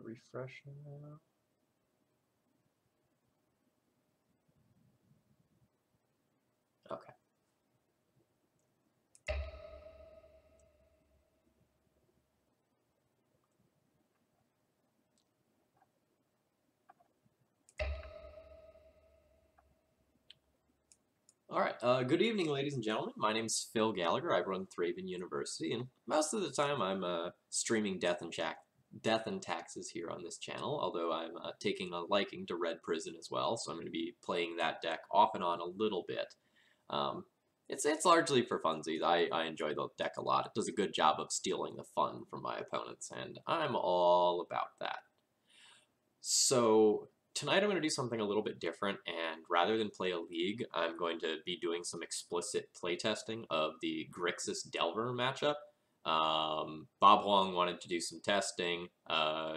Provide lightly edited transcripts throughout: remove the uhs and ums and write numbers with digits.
refreshing now. Okay. All right. Good evening, ladies and gentlemen. My name is Phil Gallagher. I run Thraben University, and most of the time I'm streaming Death and Taxes here on this channel. Although I'm taking a liking to Red Prison as well, so I'm going to be playing that deck off and on a little bit. It's largely for funsies. I enjoy the deck a lot. It does a good job of stealing the fun from my opponents, and I'm all about that. So tonight I'm going to do something a little bit different, and rather than play a league, I'm going to be doing some explicit playtesting of the Grixis Delver matchup. Bob Huang wanted to do some testing,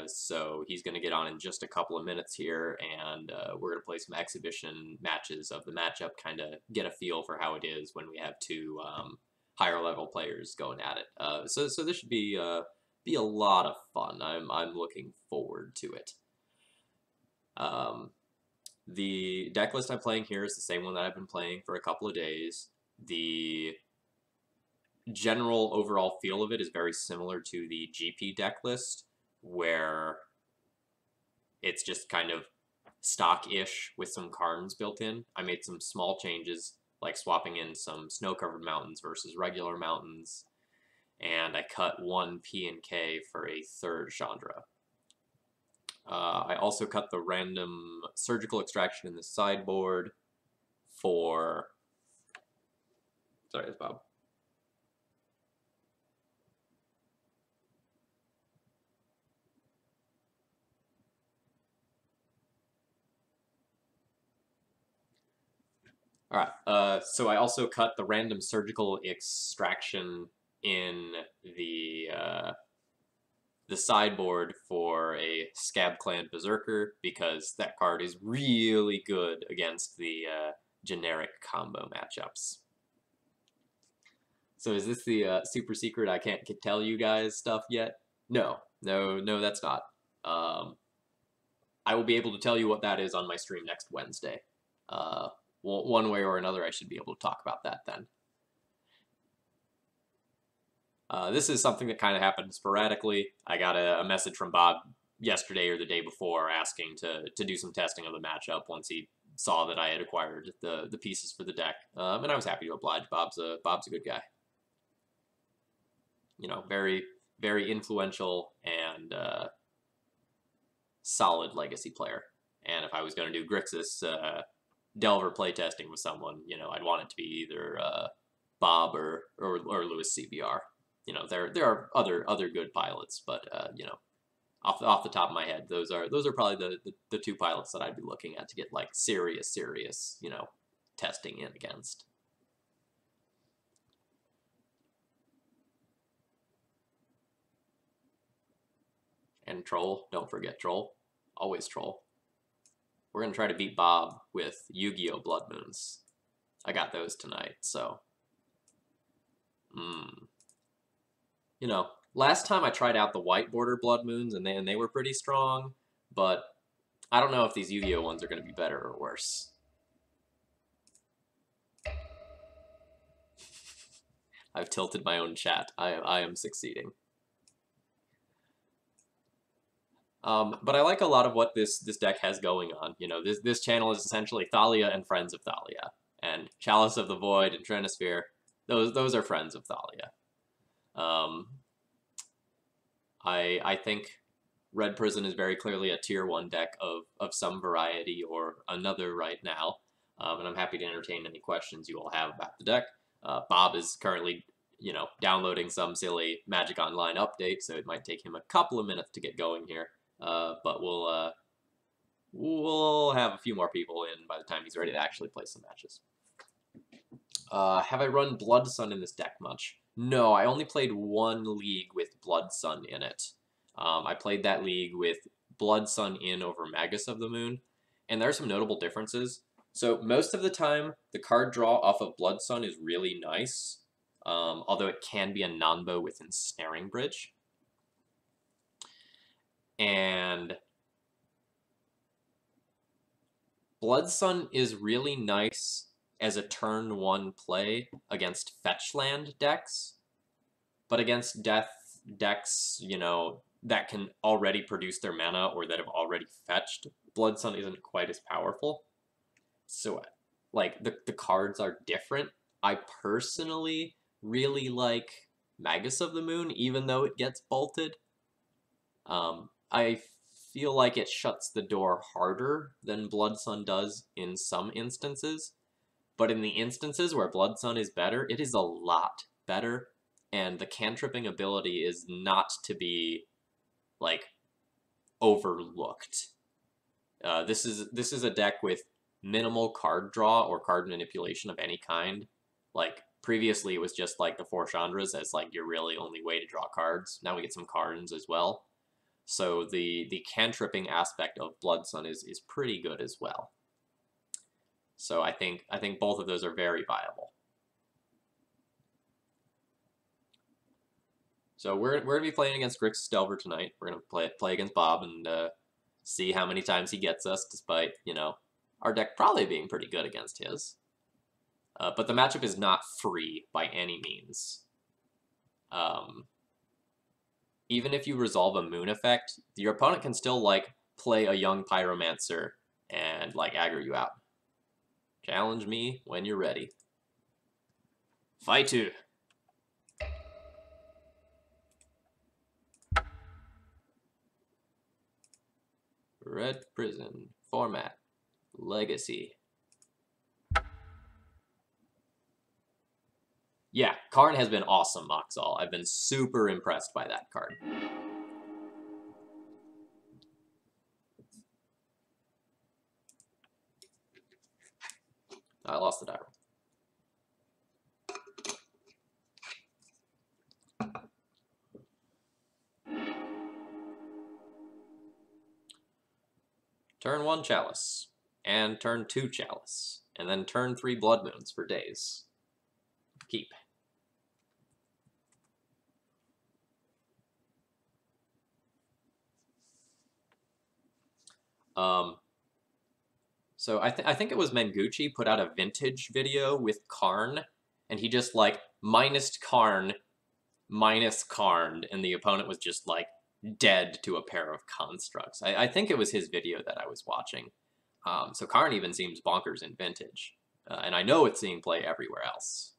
so he's going to get on in just a couple of minutes here, and we're going to play some exhibition matches of the matchup, kind of get a feel for how it is when we have two higher level players going at it. So this should be a lot of fun. I'm looking forward to it. The deck list I'm playing here is the same one that I've been playing for a couple of days. The general overall feel of it is very similar to the GP deck list, where it's just kind of stock-ish with some cards built in. I made some small changes, like swapping in some snow-covered mountains versus regular mountains, and I cut one P and K for a third Chandra. I also cut the random surgical extraction in the sideboard for... Sorry, it's Bob. Alright, so I also cut the random surgical extraction in the sideboard for a Scab Clan Berserker, because that card is really good against the generic combo matchups. So is this the super secret I can't tell you guys stuff yet? No, that's not. I will be able to tell you what that is on my stream next Wednesday. One way or another, I should be able to talk about that then. This is something that kind of happened sporadically. I got a message from Bob yesterday or the day before asking to do some testing of the matchup once he saw that I had acquired the pieces for the deck, and I was happy to oblige. Bob's a good guy. You know, very, very influential and solid legacy player. And if I was going to do Grixis Delver playtesting with someone, you know, I'd want it to be either Bob or Lewis CBR. You know, there are other good pilots, but you know, off the top of my head, those are probably the two pilots that I'd be looking at to get like serious, you know, testing in against. And Troll, don't forget Troll, always Troll. We're gonna try to beat Bob with Yu-Gi-Oh! Blood Moons. I got those tonight, so. You know, last time I tried out the white border Blood Moons, and they were pretty strong, but I don't know if these Yu-Gi-Oh! Ones are going to be better or worse. I've tilted my own chat. I am succeeding. But I like a lot of what this deck has going on. You know, this channel is essentially Thalia and Friends of Thalia, and Chalice of the Void and Trinisphere. Those are Friends of Thalia. I think Red Prison is very clearly a tier 1 deck of some variety or another right now, and I'm happy to entertain any questions you all have about the deck. Bob is currently, you know, downloading some silly Magic Online update, so it might take him a couple of minutes to get going here, but we'll have a few more people in by the time he's ready to actually play some matches. Have I run Blood Sun in this deck much? No, I only played one league with Blood Sun in it. I played that league with Blood Sun in over Magus of the Moon, and there are some notable differences. So most of the time, the card draw off of Blood Sun is really nice, although it can be a non-bow with Ensnaring Bridge. And Blood Sun is really nice as a turn 1 play against fetch land decks, but against death decks, you know, that can already produce their mana or that have already fetched, Blood Sun isn't quite as powerful. So, like, the cards are different. I personally really like Magus of the Moon, even though it gets bolted. I feel like it shuts the door harder than Blood Sun does in some instances, but in the instances where Blood Sun is better, it is a lot better, and the cantripping ability is not to be, like, overlooked. This is a deck with minimal card draw or card manipulation of any kind. Like, previously it was just like the 4 Chandras as like your really only way to draw cards. Now we get some Karns as well. So the cantripping aspect of Blood Sun is pretty good as well. So I think both of those are very viable. So we're going to be playing against Grixis Delver tonight. We're going to play against Bob and see how many times he gets us, despite, you know, our deck probably being pretty good against his. But the matchup is not free by any means. Even if you resolve a Moon effect, your opponent can still, like, play a young Pyromancer and, like, aggro you out. Challenge me when you're ready. Fight to. Red Prison. Format. Legacy. Yeah, Karn has been awesome, Moxall. I've been super impressed by that card. I lost the die roll. Turn 1 Chalice, and turn 2 Chalice, and then turn 3 Blood Moons for days. Keep. So I think it was Mengucci put out a vintage video with Karn, and he just, like, minus Karn, and the opponent was just, like, dead to a pair of constructs. I think it was his video that I was watching. So Karn even seems bonkers in vintage, and I know it's seeing play everywhere else.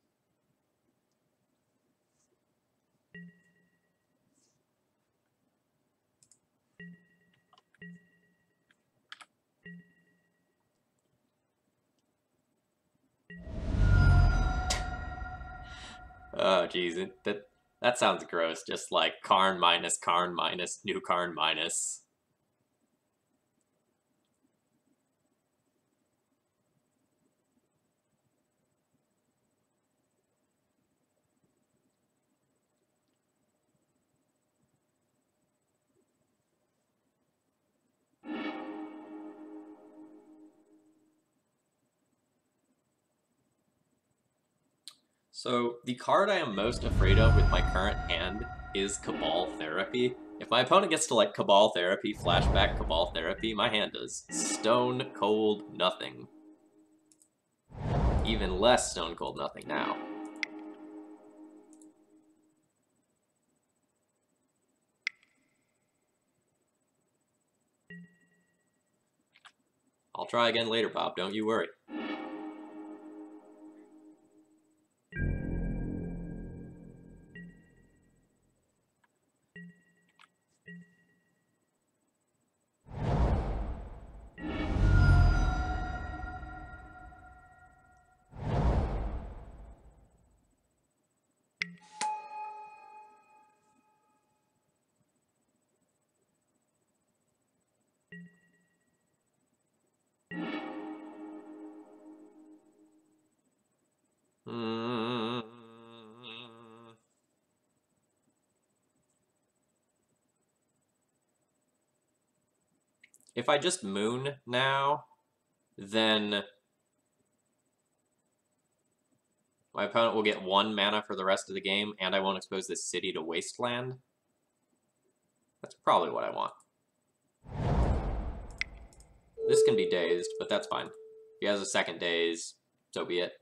Oh, geez, that sounds gross. Just like Karn minus, new Karn minus. So the card I am most afraid of with my current hand is Cabal Therapy. If my opponent gets to, like, Cabal Therapy, flashback Cabal Therapy, my hand does stone cold nothing. Even less stone cold nothing now. I'll try again later, Bob, don't you worry. If I just Moon now, then my opponent will get 1 mana for the rest of the game, and I won't expose this city to Wasteland. That's probably what I want. This can be dazed, but that's fine. If he has a second daze, so be it.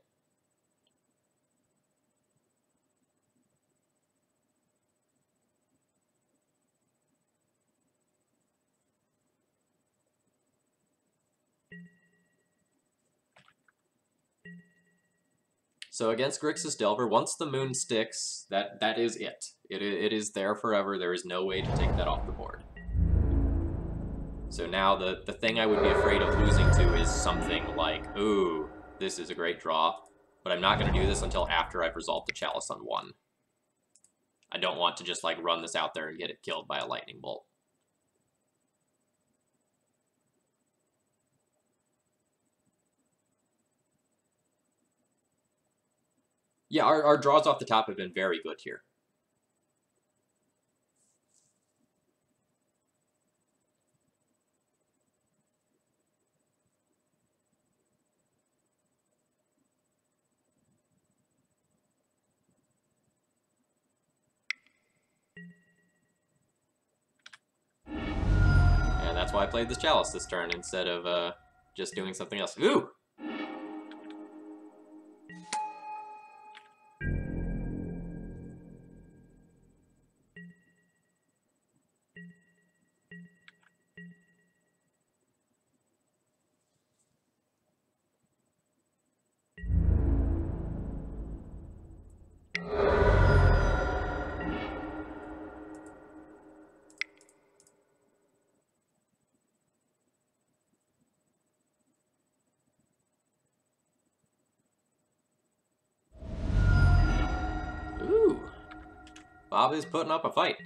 So against Grixis Delver, once the moon sticks, that is it. It is there forever. There is no way to take that off the board. So now the thing I would be afraid of losing to is something like, ooh, this is a great draw, but I'm not going to do this until after I've resolved the Chalice on 1. I don't want to just like run this out there and get it killed by a lightning bolt. Yeah, our draws off the top have been very good here. And that's why I played this Chalice this turn instead of just doing something else. Ooh! Ooh! Bob is putting up a fight.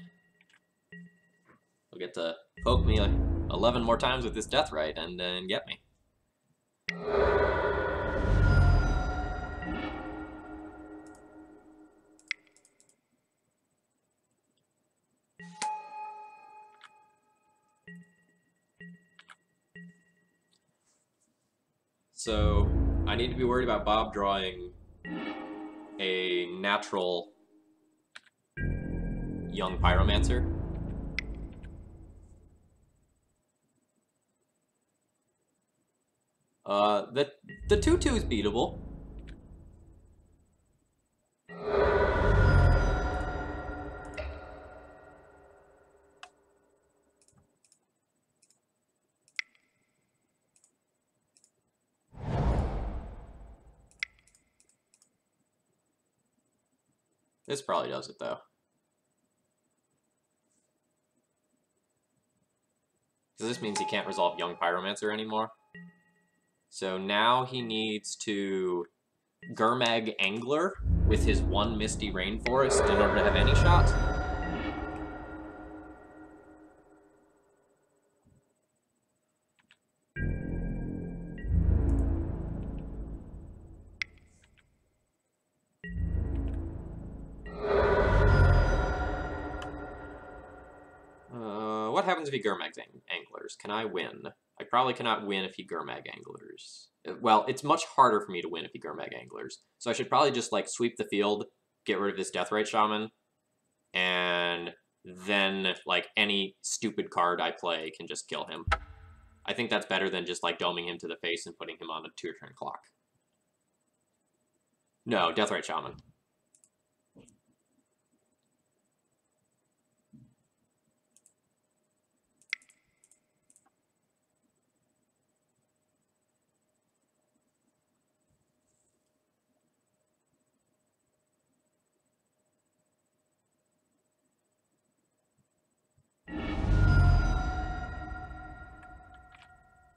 He'll get to poke me 11 more times with this Deathrite and get me. So I need to be worried about Bob drawing a natural young Pyromancer. The 2/2 is beatable. This probably does it, though. So this means he can't resolve Young Pyromancer anymore. So now he needs to Gurmag Angler with his 1 Misty Rainforest in order to have any shot. What happens if he Gurmag Anglers? Can I win? I probably cannot win if he Gurmag Anglers. Well, it's much harder for me to win if he Gurmag Anglers. So I should probably just, like, sweep the field, get rid of this Deathrite Shaman, and then, like, any stupid card I play can just kill him. I think that's better than just, like, doming him to the face and putting him on a 2-turn clock. No, Deathrite Shaman.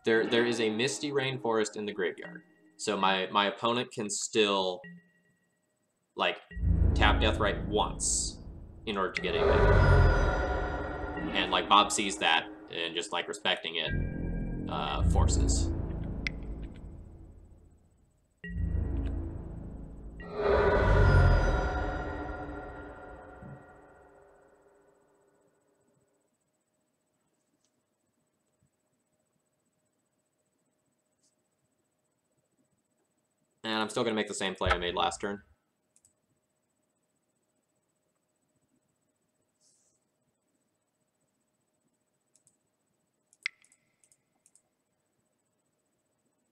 There is a Misty Rainforest in the graveyard. So my opponent can still, like, tap Deathrite once in order to get anything. And, like, Bob sees that, and just, like, respecting it, forces. And I'm still going to make the same play I made last turn.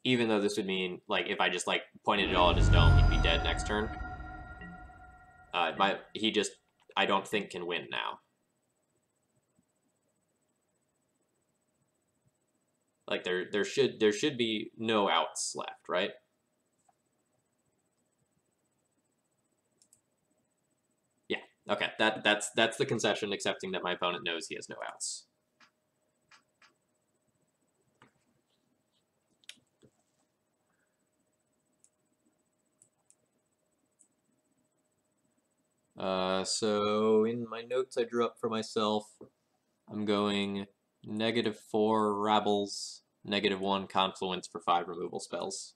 even though this would mean, like, if I just, like, pointed it all at his dome, he'd be dead next turn. He just, I don't think, can win now. Like, there should be no outs left, right? Yeah, okay, that's the concession, accepting that my opponent knows he has no outs. So in my notes I drew up for myself, I'm going -4 Rabbles, -1 Confluence for 5 removal spells.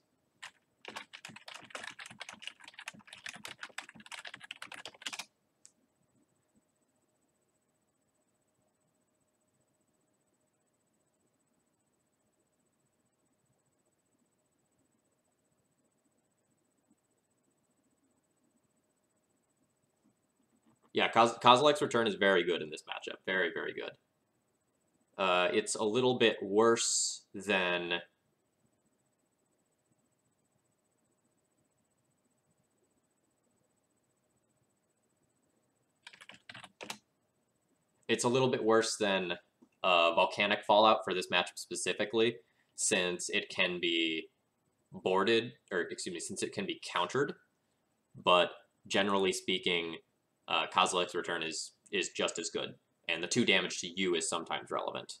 Yeah, Kozilek's Return is very good in this matchup. Very, very good. It's a little bit worse than... It's a little bit worse than Volcanic Fallout for this matchup specifically, since it can be boarded, or excuse me, since it can be countered. But generally speaking, Kozilek's Return is just as good, and the 2 damage to you is sometimes relevant.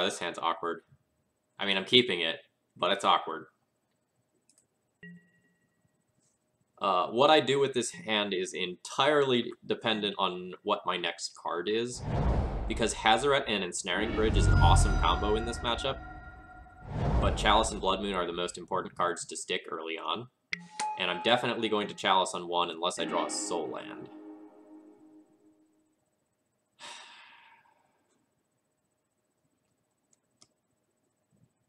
This hand's awkward. I mean, I'm keeping it, but it's awkward. What I do with this hand is entirely dependent on what my next card is, because Hazoret and Ensnaring Bridge is an awesome combo in this matchup, but Chalice and Blood Moon are the most important cards to stick early on, and I'm definitely going to Chalice on 1 unless I draw a Soul Land.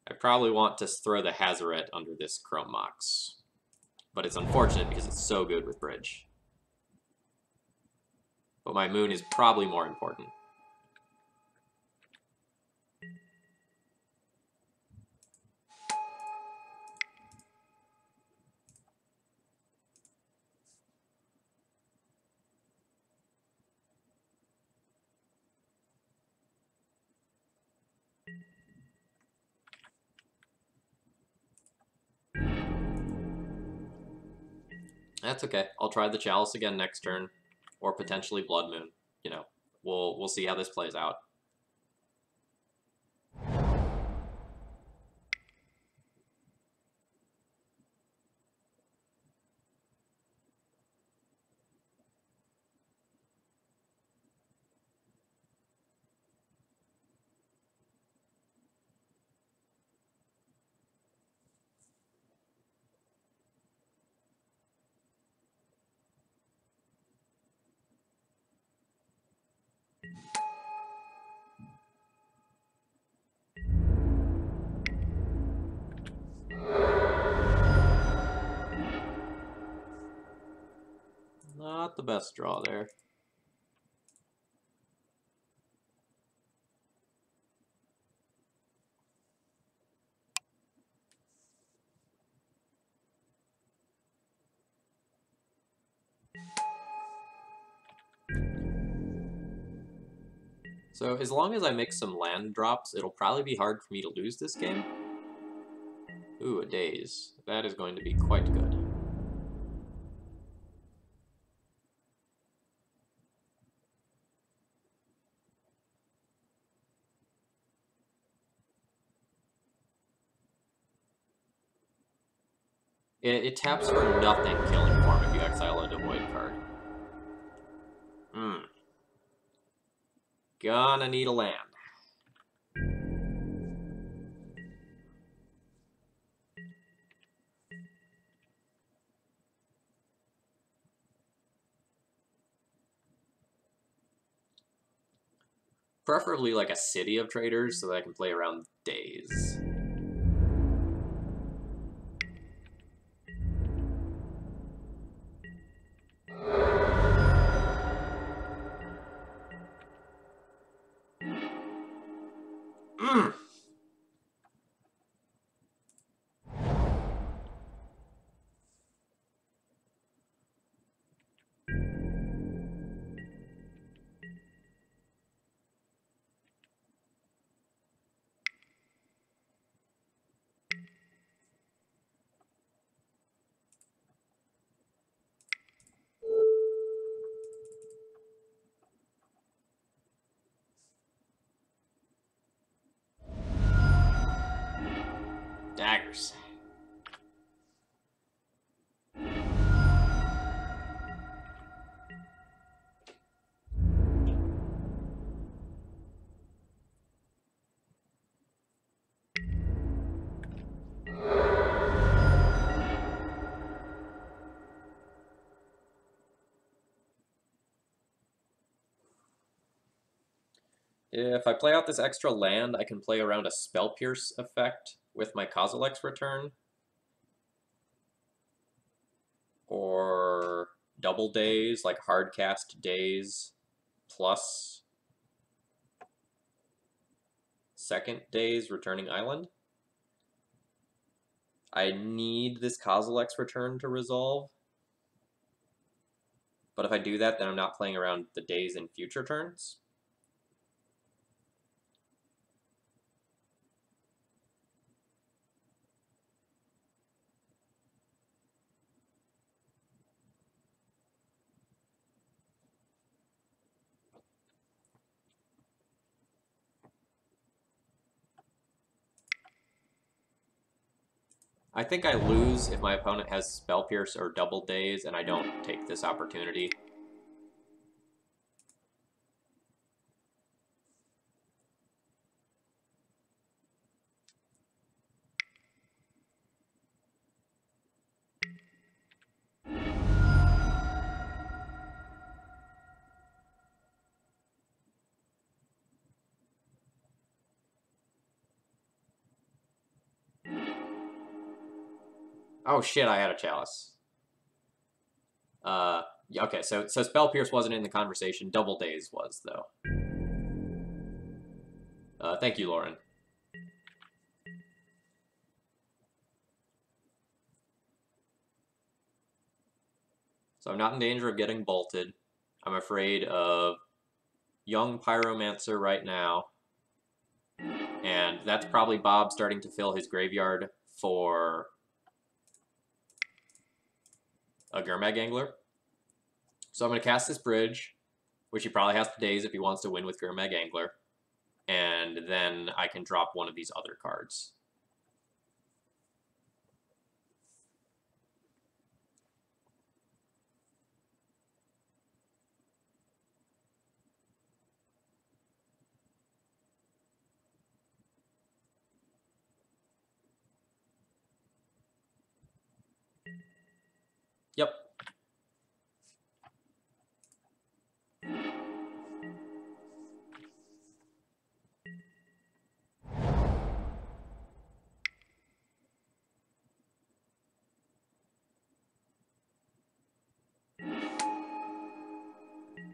I probably want to throw the Hazoret under this Chrome Mox, but it's unfortunate because it's so good with Bridge. But my Moon is probably more important. That's okay. I'll try the Chalice again next turn, or potentially Blood Moon. You know, we'll see how this plays out. Not the best draw there. So as long as I make some land drops, it'll probably be hard for me to lose this game. Ooh, a daze. That is going to be quite good. It taps for nothing killing form if you exile a devoid card. Gonna need a land. Preferably like a city of traders so that I can play around days. Daggers. If I play out this extra land, I can play around a Spell Pierce effect with my Kozilek's Return. Or double days, like hard cast days plus second days returning island. I need this Kozilek's Return to resolve. But if I do that, then I'm not playing around the days in future turns. I think I lose if my opponent has Spell Pierce or Double Days, and I don't take this opportunity. Oh shit, I had a Chalice. Yeah, okay, so Spell Pierce wasn't in the conversation. Double Days was, though. Thank you, Lauren. So I'm not in danger of getting bolted. I'm afraid of young Pyromancer right now. And that's probably Bob starting to fill his graveyard for a Gurmag Angler. So I'm going to cast this bridge, which he probably has to daze if he wants to win with Gurmag Angler. And then I can drop one of these other cards. Yep.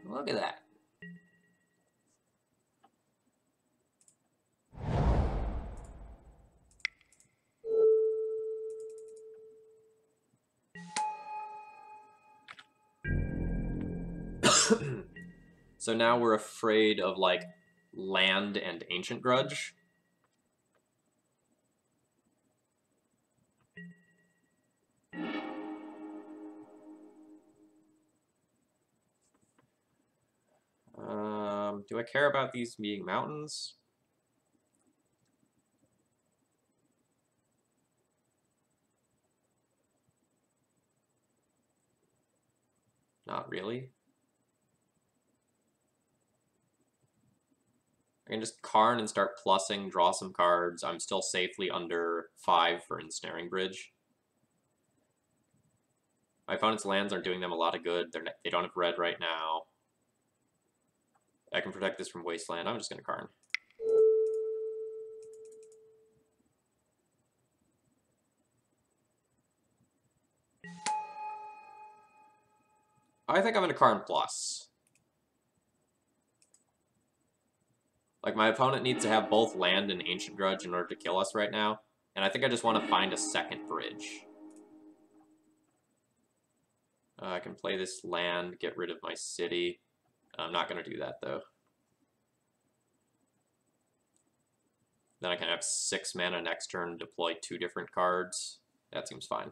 Look at that. So now we're afraid of, like, land and Ancient Grudge. Do I care about these being mountains? Not really. I can just Karn and start plussing, draw some cards. I'm still safely under 5 for Ensnaring Bridge. My opponent's lands aren't doing them a lot of good. They don't have red right now. I can protect this from Wasteland. I'm just going to Karn. I think I'm going to Karn plus. Like, my opponent needs to have both land and Ancient Grudge in order to kill us right now. And I think I just want to find a second bridge. I can play this land, get rid of my city. I'm not going to do that, though. Then I can have 6 mana next turn, deploy 2 different cards. That seems fine.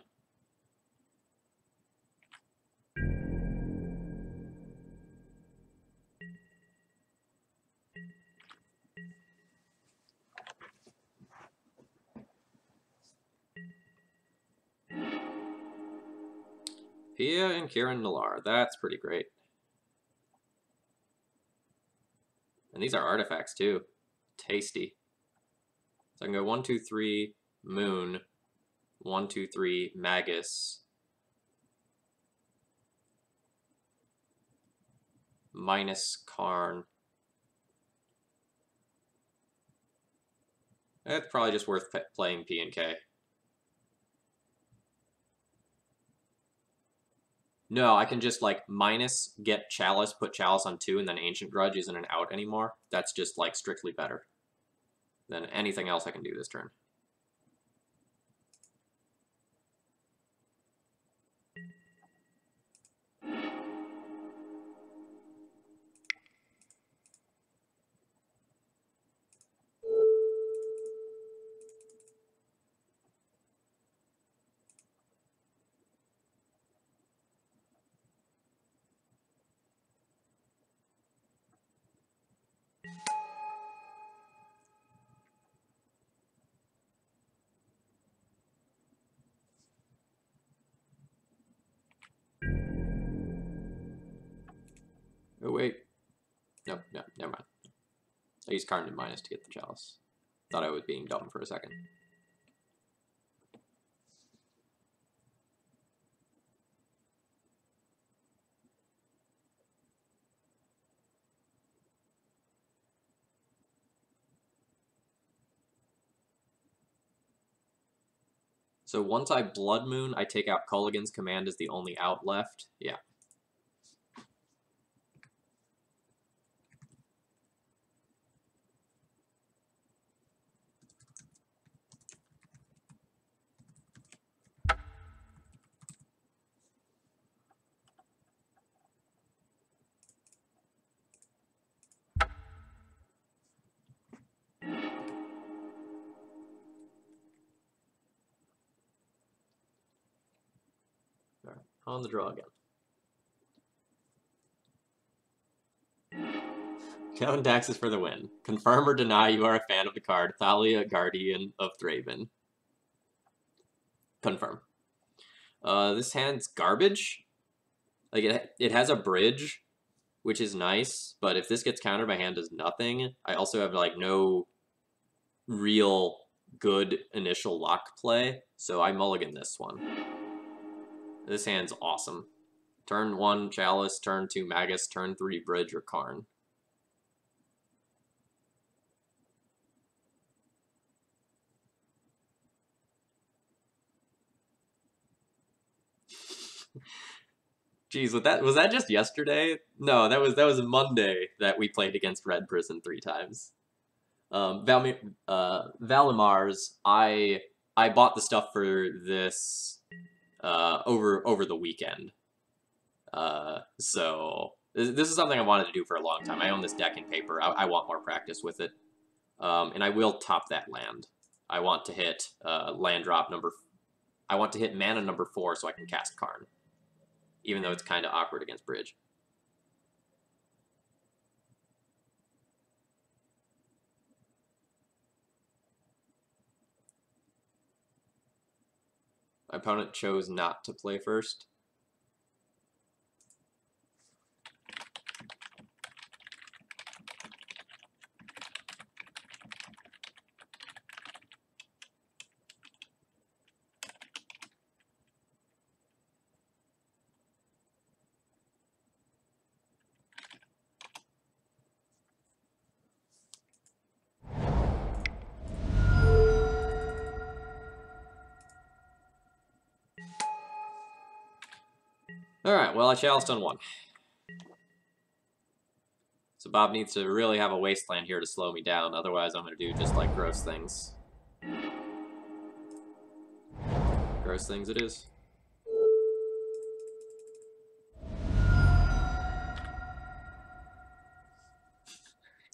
Pia and Kieran Nalaar. That's pretty great. And these are artifacts, too. Tasty. So I can go 1, 2, 3, Moon. 1, 2, 3, Magus. Minus Karn. It's probably just worth playing P and K. No, I can just, like, minus, get Chalice, put Chalice on 2, and then Ancient Grudge isn't an out anymore. That's just, like, strictly better than anything else I can do this turn. Oh, wait. No, never mind. I used Karn to minus to get the Chalice. Thought I was being dumb for a second. So once I Blood Moon, I take out Culligan's Command as the only out left. Yeah. All right. On the draw again. Count taxes for the win. Confirm or deny you are a fan of the card Thalia, Guardian of Thraben. Confirm. This hand's garbage. Like, it has a bridge, which is nice, but if this gets countered, my hand does nothing. I also have, like, no real good initial lock play, so I mulligan this one. This hand's awesome. Turn 1, Chalice. Turn 2, Magus. Turn 3, Bridge or Karn. Jeez, was that just yesterday? No, that was Monday that we played against Red Prison 3 times. Valimar's, I bought the stuff for this over the weekend. So this is something I wanted to do for a long time. I own this deck in paper. I want more practice with it. And I will top that land. I want to hit land drop number. I want to hit mana number 4 so I can cast Karn. Even though it's kind of awkward against Bridge. My opponent chose not to play first. Alright, well, I chalice on one. So Bob needs to really have a wasteland here to slow me down, otherwise I'm going to do just like gross things. Gross things it is.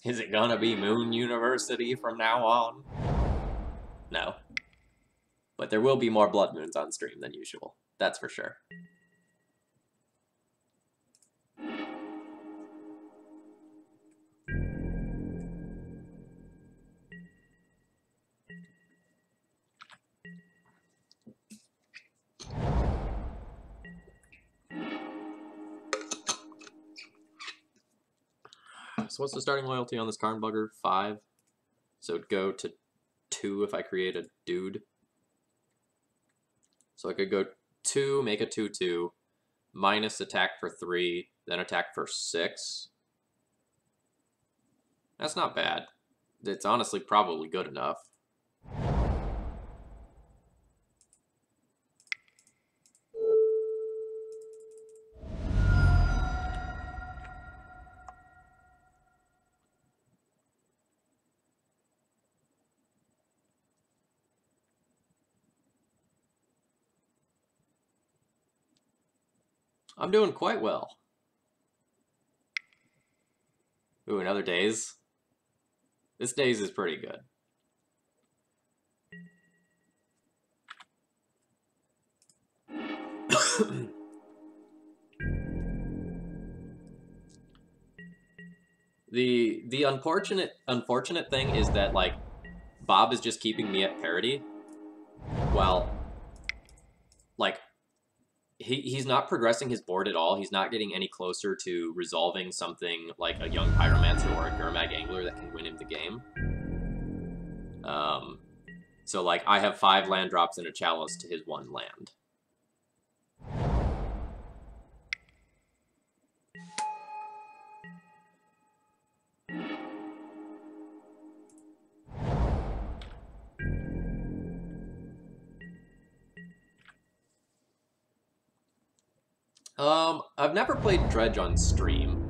Is it gonna be Moon University from now on? No. But there will be more blood moons on stream than usual. That's for sure. So what's the starting loyalty on this Karnbugger? 5. So it'd go to 2 if I create a dude. So I could go 2, make a 2/2, minus attack for 3, then attack for 6. That's not bad. It's honestly probably good enough. I'm doing quite well. Ooh, another daze. This daze is pretty good. The unfortunate thing is that, like, Bob is just keeping me at parity, while, like, he's not progressing his board at all. He's not getting any closer to resolving something like a Young Pyromancer or a Gurmag Angler that can win him the game. So, like, I have 5 land drops and a Chalice to his 1 land. I've never played Dredge on stream.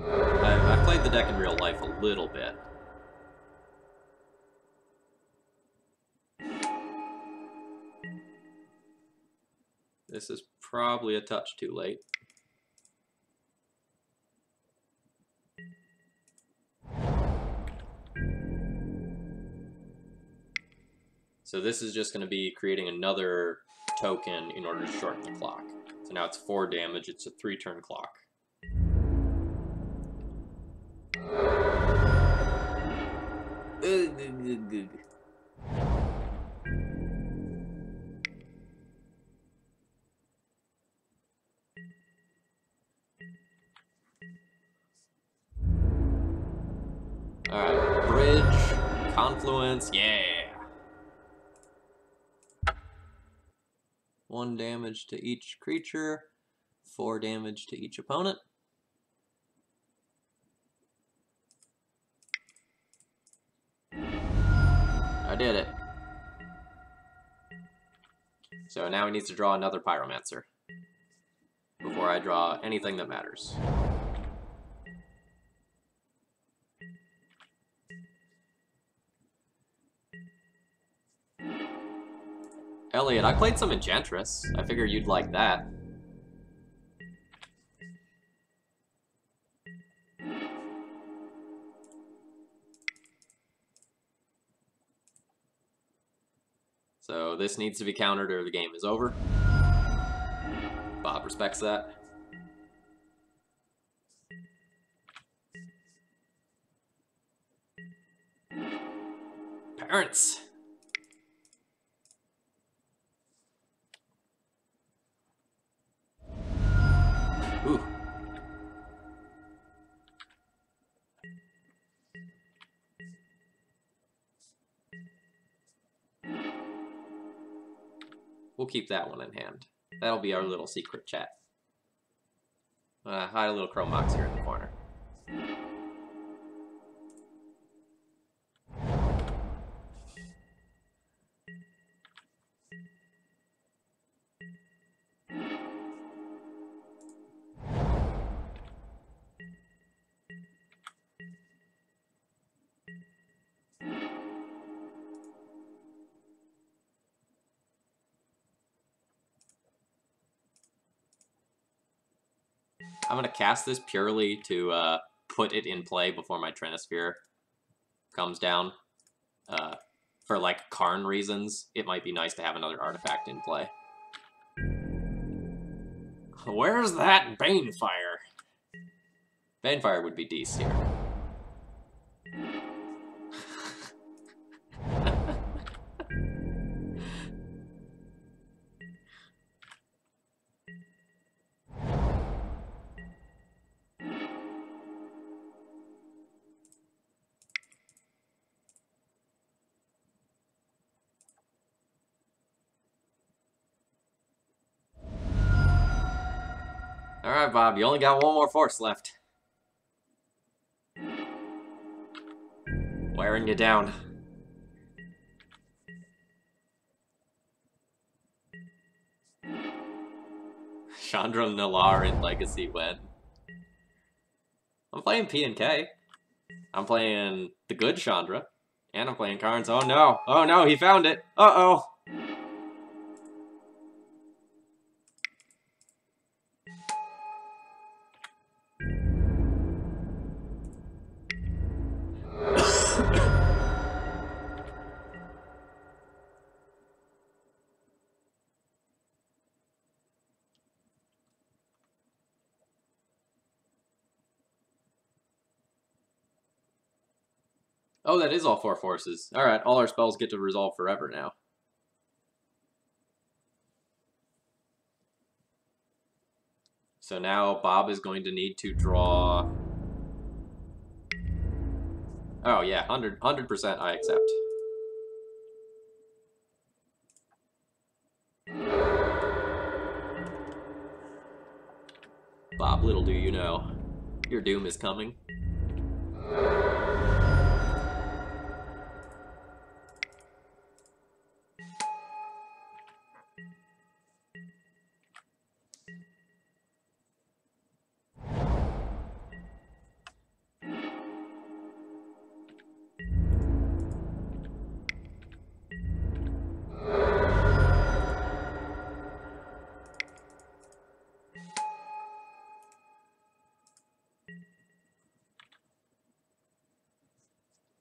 I've played the deck in real life a little bit. This is probably a touch too late. So this is just going to be creating another token in order to shorten the clock. So now it's 4 damage, it's a 3-turn clock. Alright, bridge, confluence, yeah! 1 damage to each creature, 4 damage to each opponent. I did it. So now he needs to draw another Pyromancer before I draw anything that matters. Elliot, I played some Enchantress. I figure you'd like that. So this needs to be countered or the game is over. Bob respects that. Parents! we'll keep that one in hand. That'll be our little secret chat. Hide a little Chromox here in the corner. I'm going to cast this purely to put it in play before my Trinisphere comes down. For, like, Karn reasons, it might be nice to have another artifact in play. Where's that Banefire? Banefire would be decent here. Alright, Bob, you only got one more force left. Wearing you down. Chandra Nalar in Legacy when? I'm playing P and K. I'm playing the good Chandra. And I'm playing Karns. Oh no! Oh no, he found it! Uh-oh! Oh, that is all 4 forces. Alright, all our spells get to resolve forever now. So now Bob is going to need to draw... Oh yeah, 100% I accept. Bob, little do you know, your doom is coming.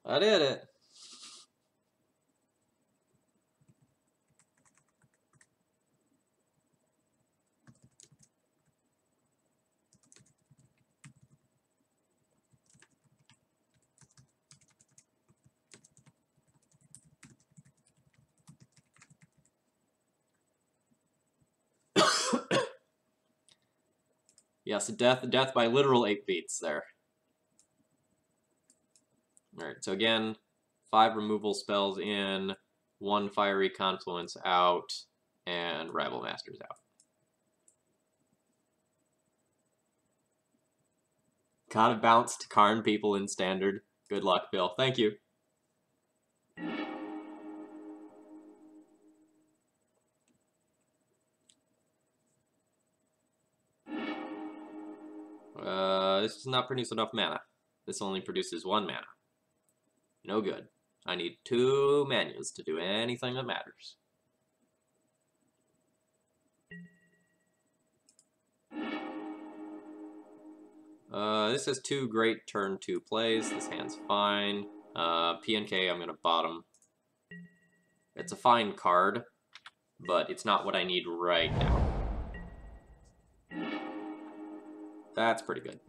I did it. Yes, death by literal 8 beats there. Alright, so again, 5 removal spells in, 1 Fiery Confluence out, and Rabble Masters out. Gotta bounce to Karn people in Standard. Good luck, Bill. Thank you. This does not produce enough mana. This only produces 1 mana. No good. I need 2 manas to do anything that matters. This has 2 great turn 2 plays. This hand's fine. PNK, I'm going to bottom. It's a fine card, but it's not what I need right now. That's pretty good.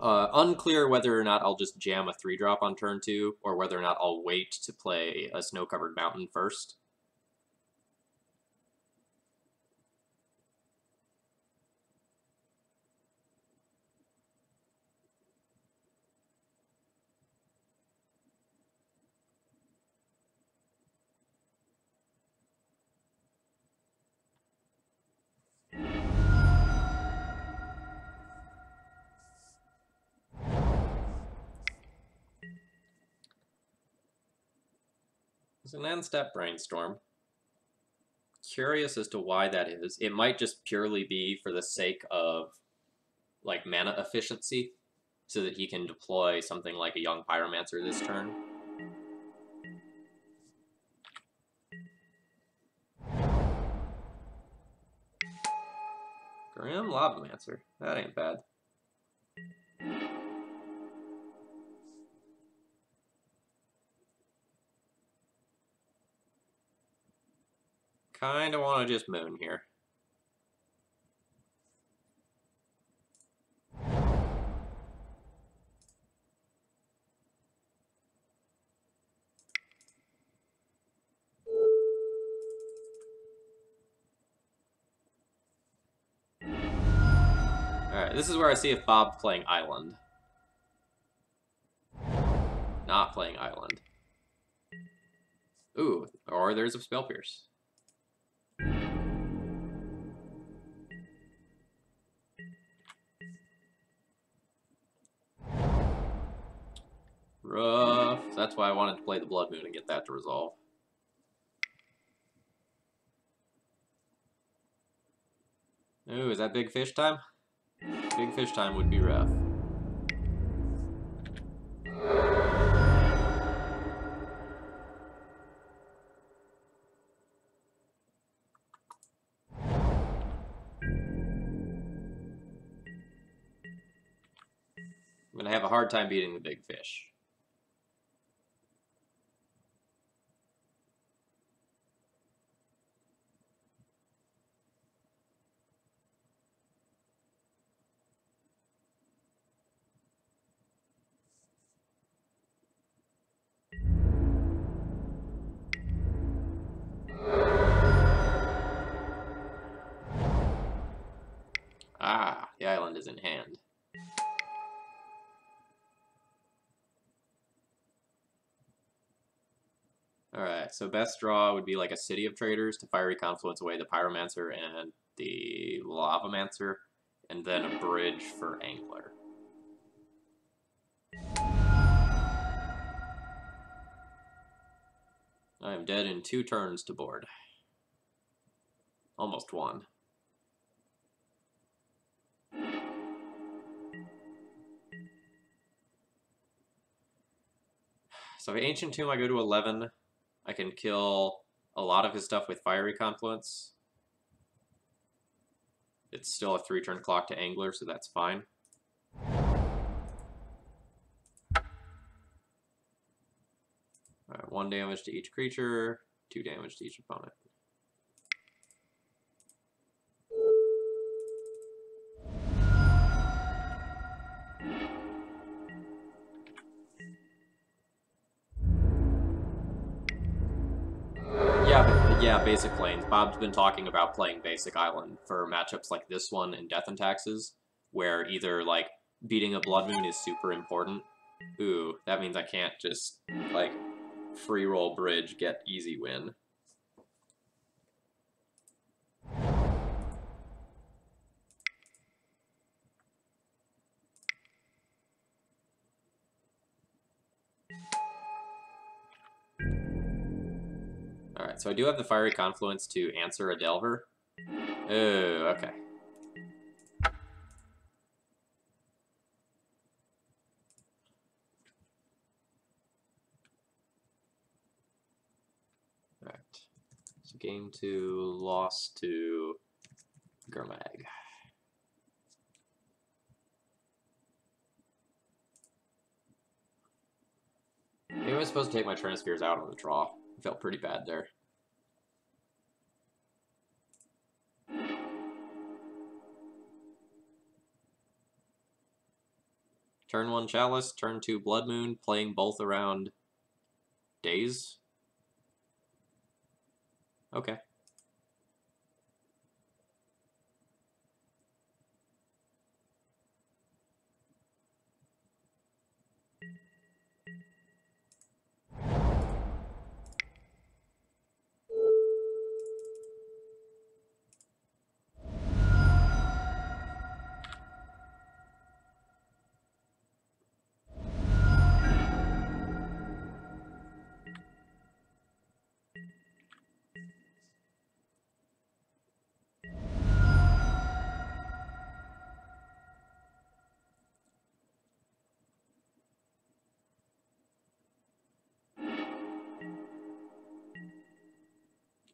Unclear whether or not I'll just jam a 3-drop on turn 2, or whether or not I'll wait to play a Snow-Covered Mountain first. It's an end-step brainstorm. Curious as to why that is. It might just purely be for the sake of like mana efficiency, so that he can deploy something like a Young Pyromancer this turn. Grim Lavamancer. That ain't bad. Kinda want to just moon here. Alright, this is where I see if Bob's playing Island. Not playing Island. Ooh, or there's a Spell Pierce. Rough. That's why I wanted to play the Blood Moon and get that to resolve. Ooh, is that big fish time? Big fish time would be rough. I'm gonna have a hard time beating the big fish. Ah, the island is in hand. Alright, so best draw would be like a City of Traders to Fiery Confluence away the Pyromancer and the Lavamancer, and then a bridge for Angler. I am dead in 2 turns to board. Almost 1. So if Ancient Tomb I go to 11, I can kill a lot of his stuff with Fiery Confluence. It's still a 3-turn clock to Angler, so that's fine. Alright, 1 damage to each creature, 2 damage to each opponent. Yeah, basic lanes. Bob's been talking about playing basic island for matchups like this one and Death and Taxes, where either, like, beating a Blood Moon is super important. Ooh, that means I can't just, like, free roll bridge, get easy win. Alright, so I do have the Fiery Confluence to answer a Delver. Oh, okay. Alright. So game 2, lost to Gurmag. Maybe I was supposed to take my Trinispheres out on the draw. I felt pretty bad there. Turn 1 Chalice, turn 2 Blood Moon, playing both around days. Okay.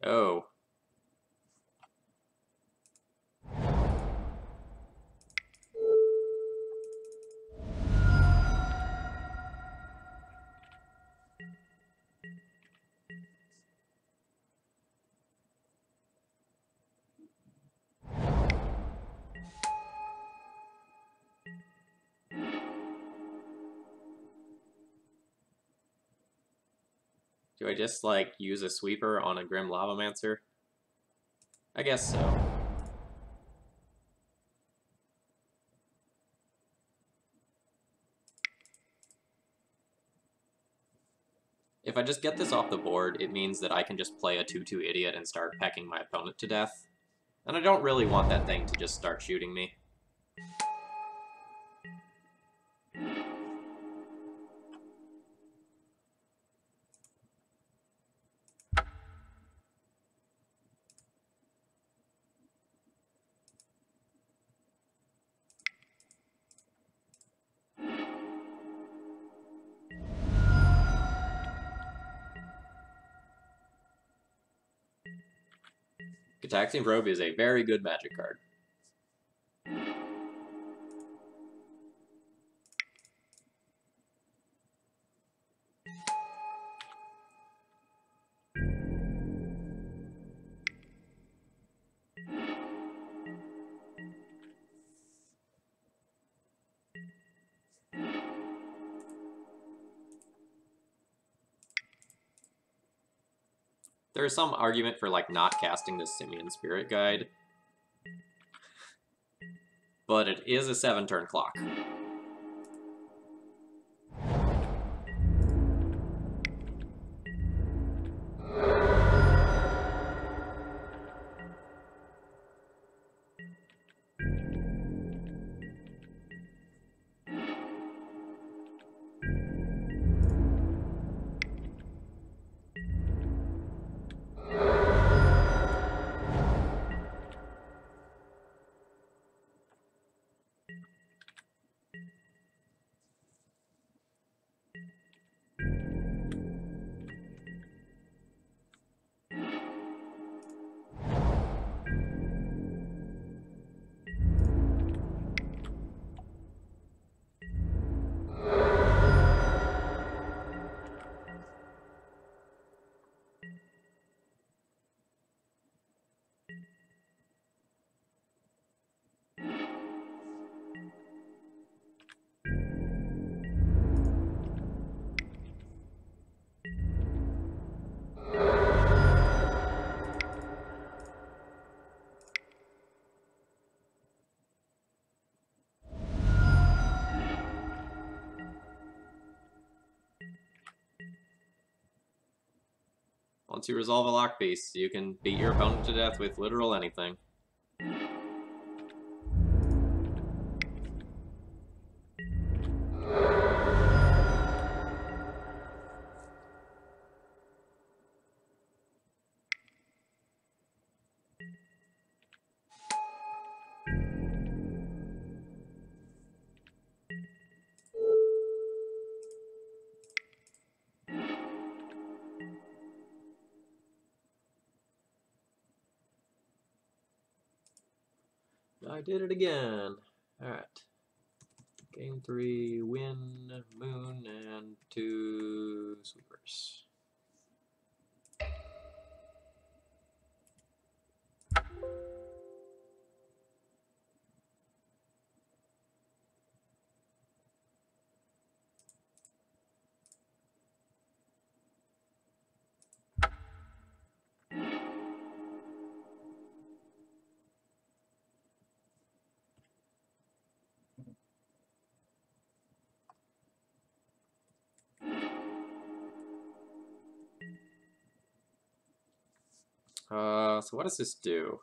Oh. Do I just, like, use a sweeper on a Grim Lavamancer? I guess so. If I just get this off the board, it means that I can just play a 2/2 idiot and start pecking my opponent to death. And I don't really want that thing to just start shooting me. Gataxian Probe is a very good Magic card. There is some argument for, like, not casting the Simian Spirit Guide, but it is a 7-turn clock. Once you resolve a lock piece, you can beat your opponent to death with literal anything. I did it again. Alright. Game 3, win, moon, and 2 sweepers. So what does this do?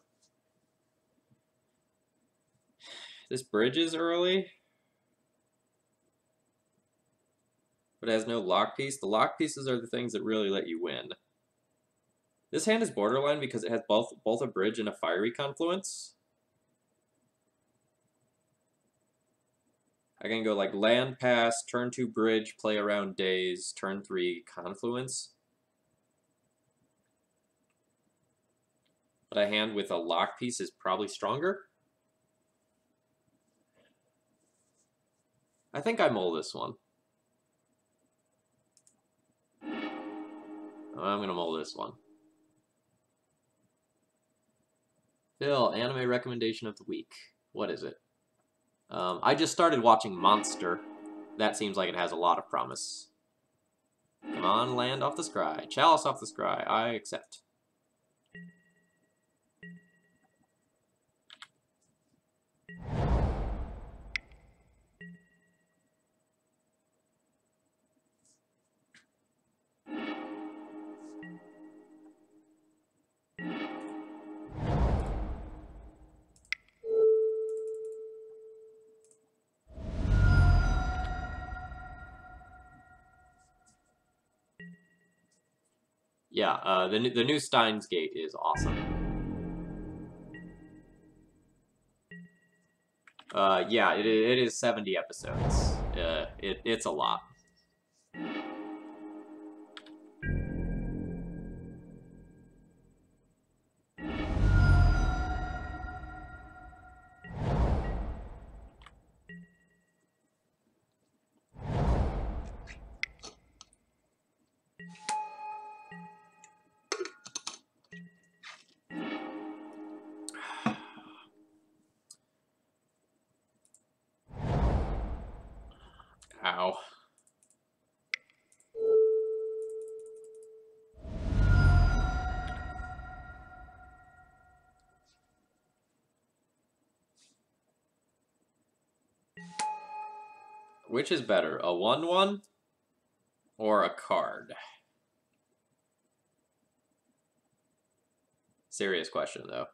This bridges early, but it has no lock piece. The lock pieces are the things that really let you win. This hand is borderline because it has both a bridge and a fiery confluence. I can go like land pass, turn 2 bridge, play around days, turn 3 confluence. But a hand with a lock piece is probably stronger. I think I mull this one. I'm gonna mull this one. Phil, anime recommendation of the week. What is it? I just started watching Monster. That seems like it has a lot of promise. Come on, land off the scry. Chalice off the scry. I accept. Yeah, the new Steins Gate is awesome. Yeah, it is 70 episodes. It's a lot. Ow. Which is better, a 1/1 or a card? Serious question, though.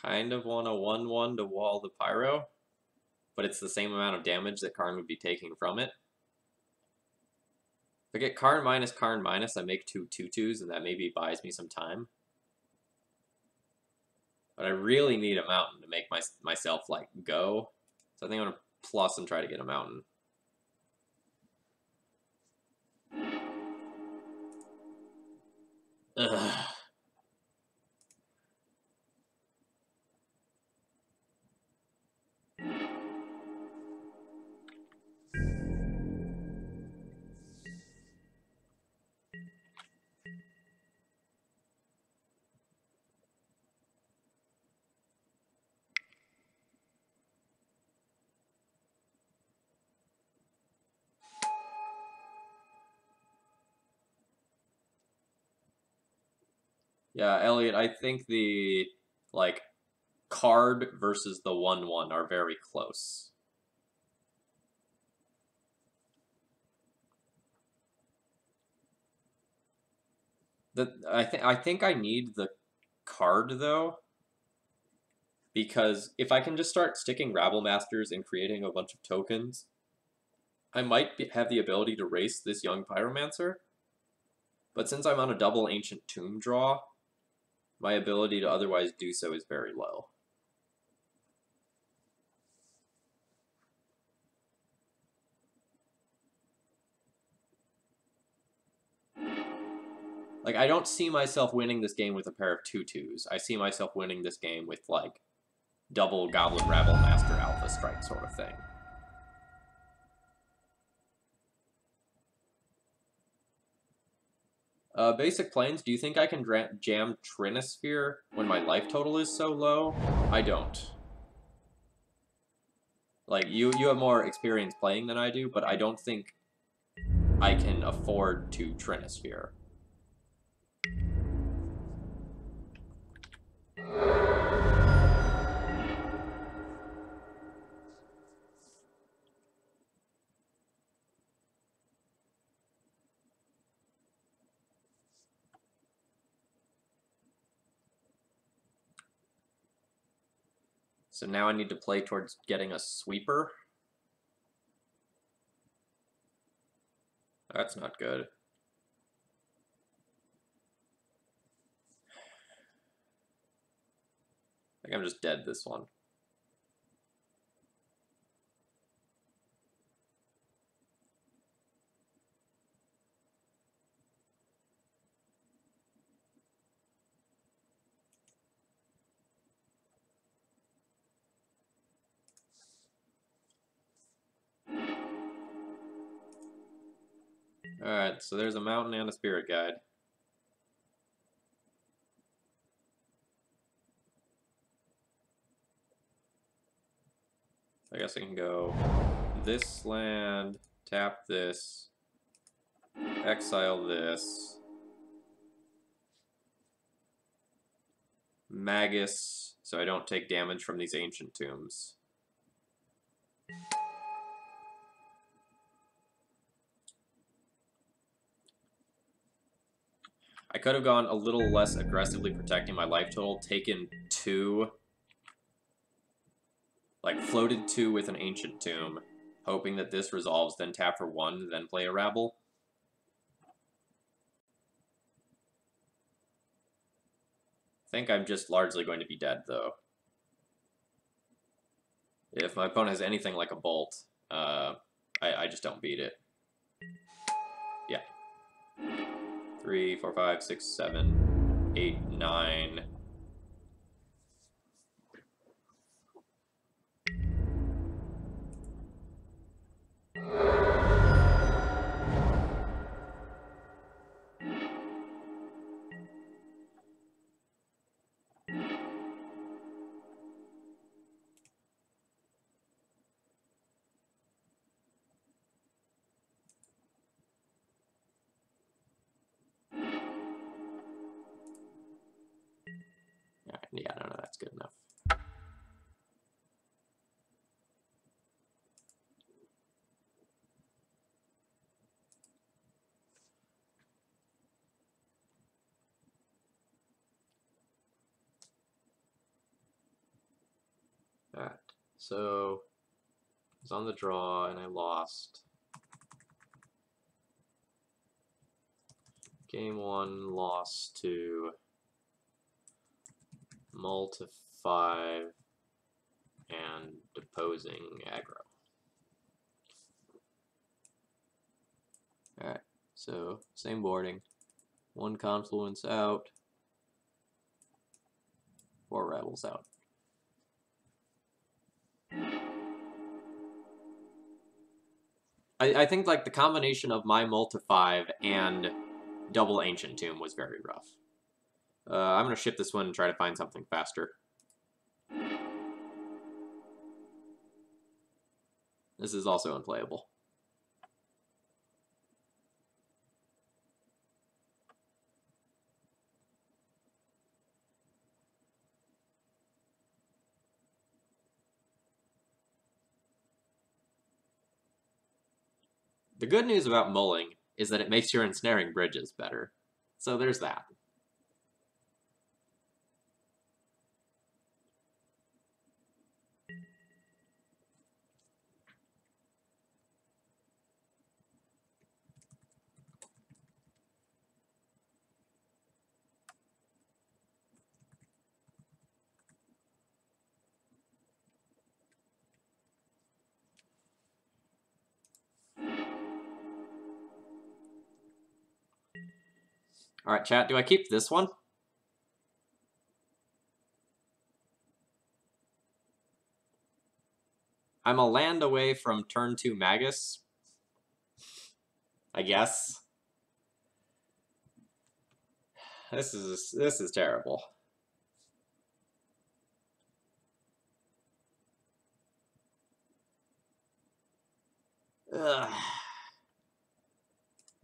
Kind of want a 1/1 to wall the Pyro, but it's the same amount of damage that Karn would be taking from it. If I get Karn minus, I make 2/2/2s, and that maybe buys me some time. But I really need a mountain to make myself, like, go. So I think I'm going to plus and try to get a mountain. Ugh. Yeah, Elliot, I think the, like, card versus the 1/1 are very close. I think I need the card, though, because if I can just start sticking Rabble Masters and creating a bunch of tokens, I might have the ability to race this young Pyromancer. But since I'm on a double Ancient Tomb draw, my ability to otherwise do so is very low. Like, I don't see myself winning this game with a pair of 2/2s. I see myself winning this game with, like, double Goblin Rabble Master Alpha Strike sort of thing. Basic planes, do you think I can jam Trinisphere when my life total is so low? I don't. Like, you have more experience playing than I do, but I don't think I can afford to Trinisphere. So now I need to play towards getting a sweeper. That's not good. I think I'm just dead this one. Alright, so there's a mountain and a spirit guide. I guess I can go this land, tap this, exile this, Magus, so I don't take damage from these ancient tombs. I could have gone a little less aggressively protecting my life total, taken 2, like floated 2 with an ancient tomb, hoping that this resolves, then tap for 1, then play a rabble. I think I'm just largely going to be dead, though. If my opponent has anything like a bolt, I just don't beat it. Yeah. 3, 4, 5, 6, 7, 8, 9. Yeah, no, that's good enough. Alright, so I was on the draw and I lost. Game 1 lost to Mull to 5 and deposing aggro. Alright, so same boarding. 1 confluence out, 4 rebels out. I think like the combination of my Mull to 5 and double Ancient Tomb was very rough. I'm going to ship this one and try to find something faster. This is also unplayable. The good news about mulling is that it makes your ensnaring bridges better. So there's that. Alright, chat, do I keep this one? I'm a land away from turn 2 Magus. I guess. This is terrible. Ugh.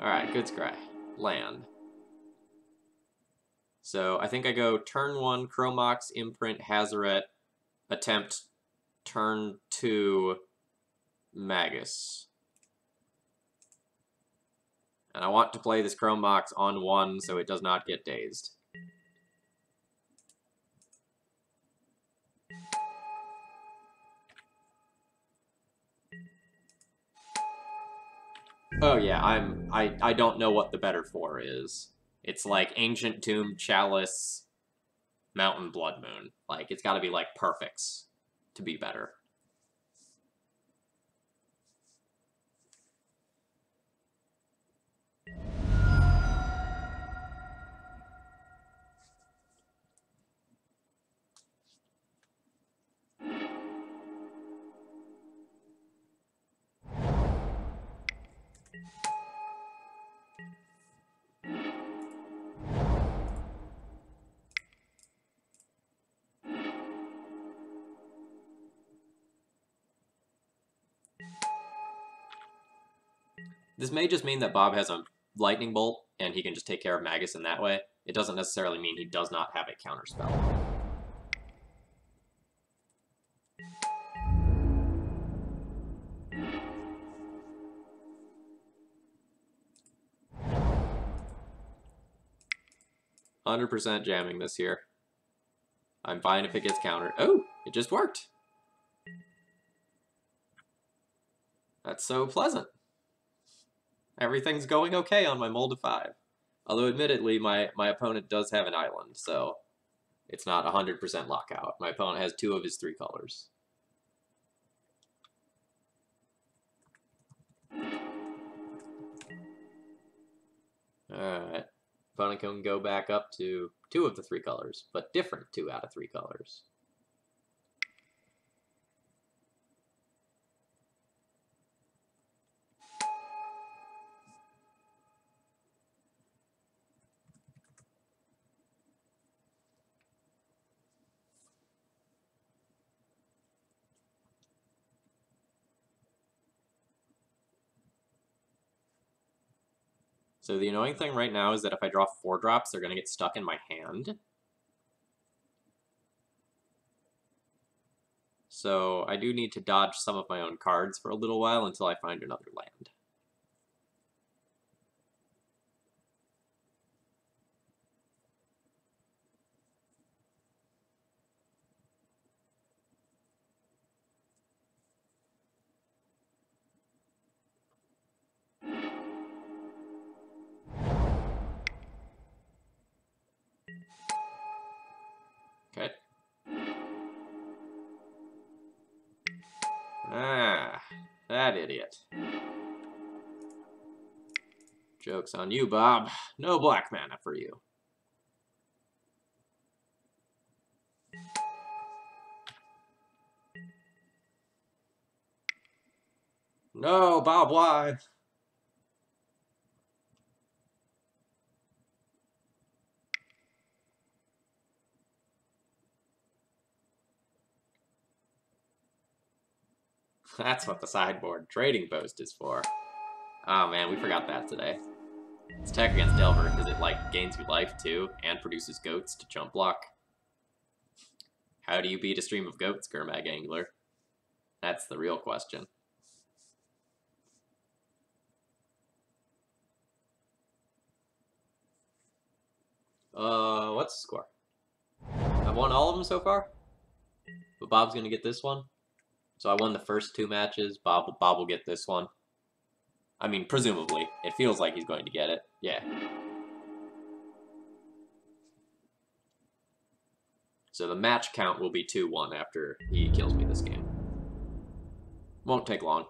Alright, good scry. Land. So I think I go turn 1, Chromox, Imprint, Hazaret, attempt turn 2, Magus. And I want to play this Chromox on 1 so it does not get dazed. Oh yeah, I don't know what the better 4 is. It's like Ancient Tomb, Chalice, Mountain, Blood Moon. Like, it's gotta be like perfects to be better. This may just mean that Bob has a lightning bolt and he can just take care of Magus in that way. It doesn't necessarily mean he does not have a counterspell. %, jamming this here. I'm fine if it gets countered. Oh, it just worked. That's so pleasant. Everything's going okay on my Mold of 5. Although, admittedly, my opponent does have an island, so it's not 100% lockout. My opponent has 2 of his 3 colors. Alright. Opponent can go back up to 2 of the 3 colors, but different 2 out of 3 colors. So the annoying thing right now is that if I draw 4 drops, they're going to get stuck in my hand. So I do need to dodge some of my own cards for a little while until I find another land. Okay. Ah, that idiot. Joke's on you, Bob. No black mana for you. No, Bob, why? That's what the sideboard trading post is for. Oh man, we forgot that today. It's attack against Delver because it gains you life too and produces goats to jump block. How do you beat a stream of goats, Gurmag Angler? That's the real question. What's the score? I've won all of them so far, but Bob's gonna get this one. So I won the first 2 matches. Bob will get this one. I mean, presumably. It feels like he's going to get it. Yeah. So the match count will be 2-1 after he kills me this game. Won't take long.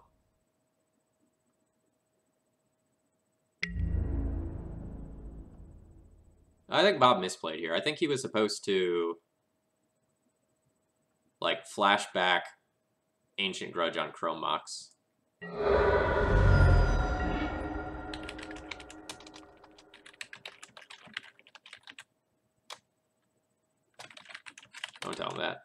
I think Bob misplayed here. I think he was supposed to, flashback Ancient Grudge on Chrome Mox. Don't tell him that.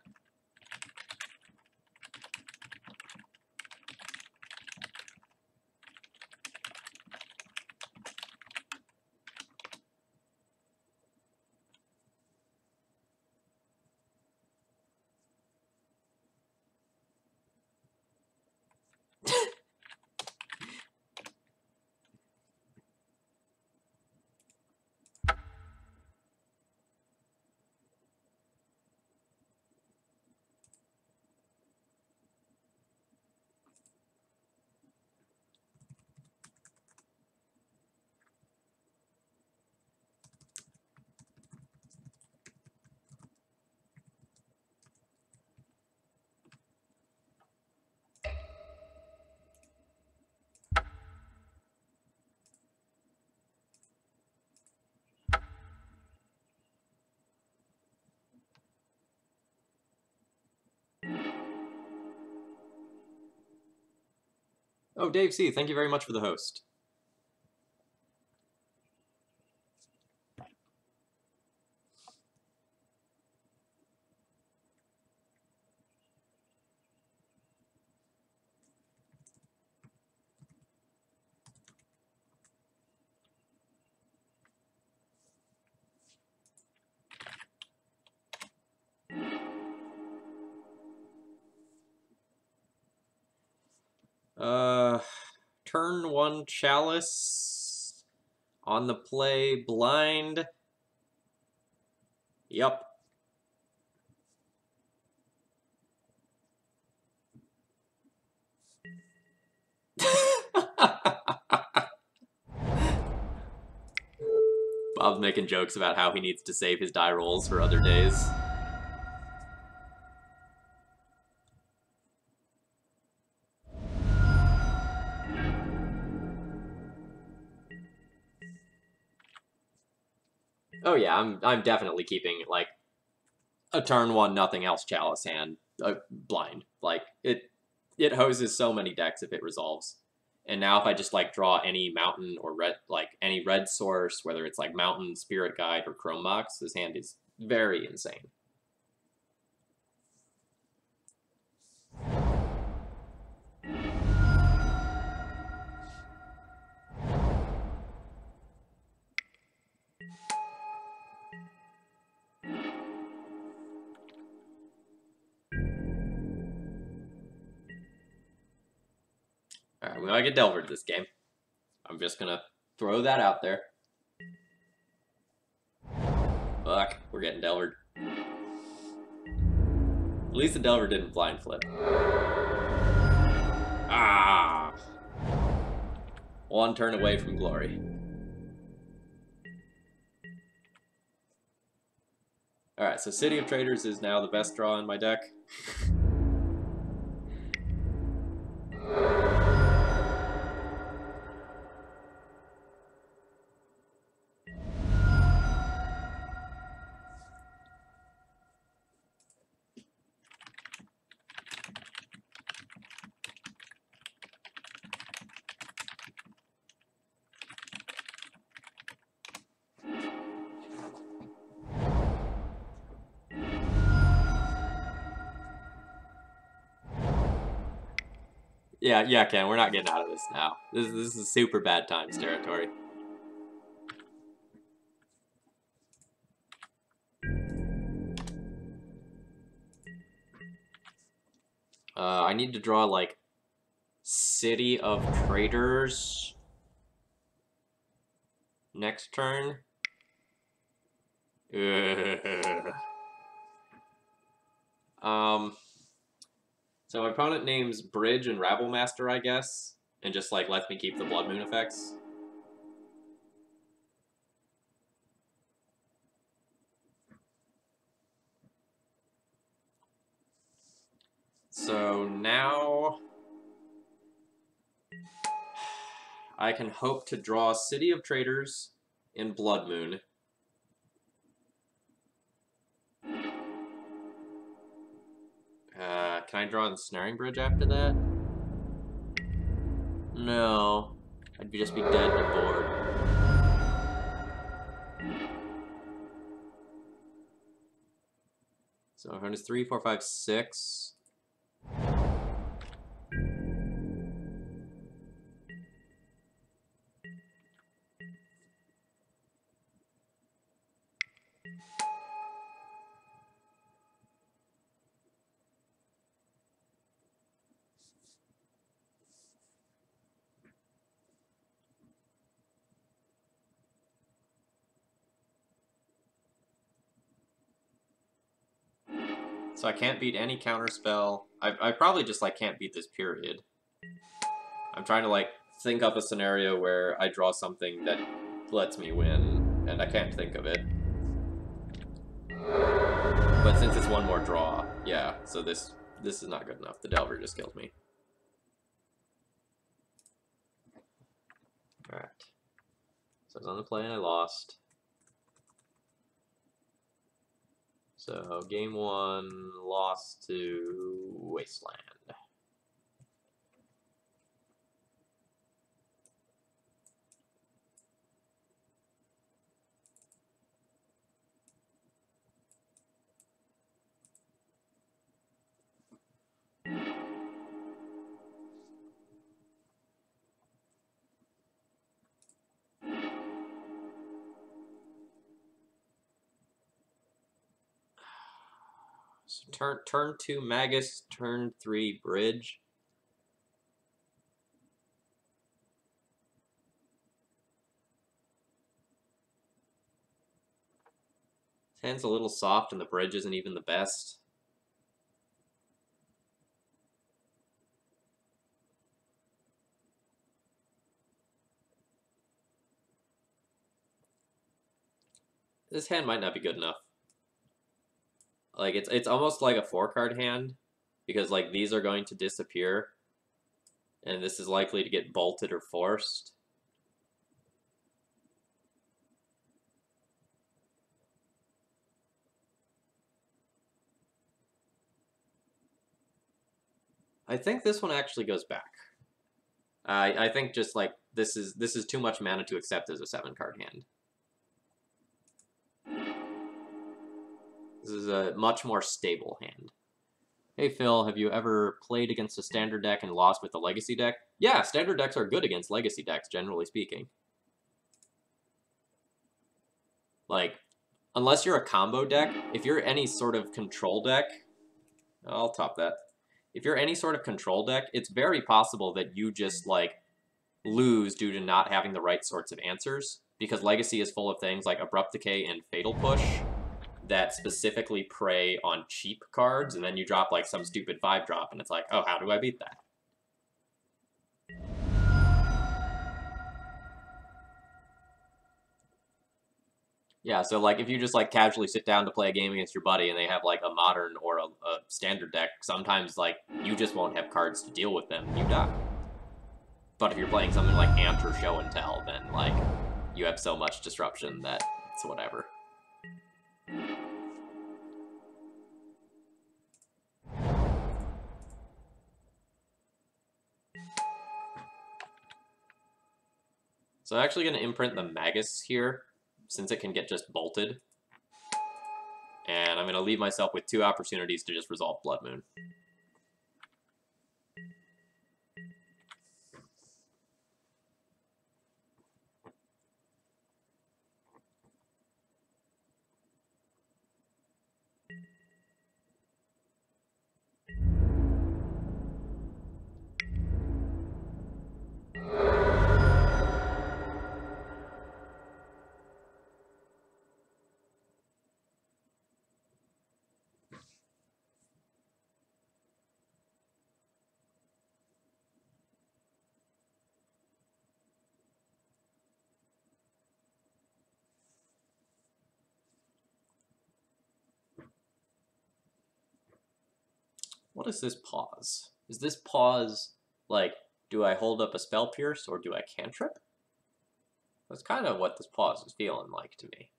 Oh, Dave C., thank you very much for the host. turn 1 Chalice on the play, blind. Yep. Bob's making jokes about how he needs to save his die rolls for other days. Oh yeah, I'm definitely keeping like a turn 1 nothing else Chalice hand blind. Like it hoses so many decks if it resolves. And now if I just like draw any mountain or red, like any red source, whether it's like mountain, spirit guide, or chrome box, this hand is very insane. Alright, we gotta get Delver this game. I'm just gonna throw that out there. Fuck, we're getting Delvered. At least the Delver didn't blind flip. Ah! One turn away from glory. Alright, so City of Traders is now the best draw in my deck. Yeah, Ken, we're not getting out of this now. This is super bad times territory. I need to draw, like, City of Traders next turn. So my opponent names Bridge and Rabblemaster, I guess, and just, like, lets me keep the Blood Moon effects. So now I can hope to draw City of Traders in Blood Moon. Can I draw the Snaring Bridge after that? No. I'd just be dead to board. So my opponent is 3, 4, 5, 6. So I can't beat any counterspell. I probably just, like, can't beat this period. I'm trying to, like, think up a scenario where I draw something that lets me win, and I can't think of it. But since it's one more draw, yeah, so this is not good enough. The Delver just killed me. Alright. So I was on the play and I lost. So game 1, lost to Wasteland. So turn 2 Magus, turn 3 Bridge. Hand's a little soft and the bridge isn't even the best. This hand might not be good enough. Like, it's almost like a 4-card hand, because, like, these are going to disappear, and this is likely to get bolted or forced. I think this one actually goes back. I think just, like, this is too much mana to accept as a 7-card hand. This is a much more stable hand. Hey Phil, have you ever played against a standard deck and lost with a legacy deck? Yeah, standard decks are good against legacy decks, generally speaking. Like, unless you're a combo deck, if you're any sort of control deck, I'll top that. If you're any sort of control deck, it's very possible that you just, like, lose due to not having the right sorts of answers, because Legacy is full of things like Abrupt Decay and Fatal Push that specifically prey on cheap cards, and then you drop, like, some stupid 5-drop, and it's like, oh, how do I beat that? Yeah, so, like, if you just, like, casually sit down to play a game against your buddy and they have, like, a modern or a standard deck, sometimes, like, you just won't have cards to deal with them, and you die. But if you're playing something like Ant or Show and Tell, then, like, you have so much disruption that it's whatever. So I'm actually going to imprint the Magus here, since it can get just bolted. And I'm going to leave myself with 2 opportunities to just resolve Blood Moon. What is this pause? Is this pause, like, do I hold up a Spell Pierce or do I cantrip? That's kind of what this pause is feeling like to me.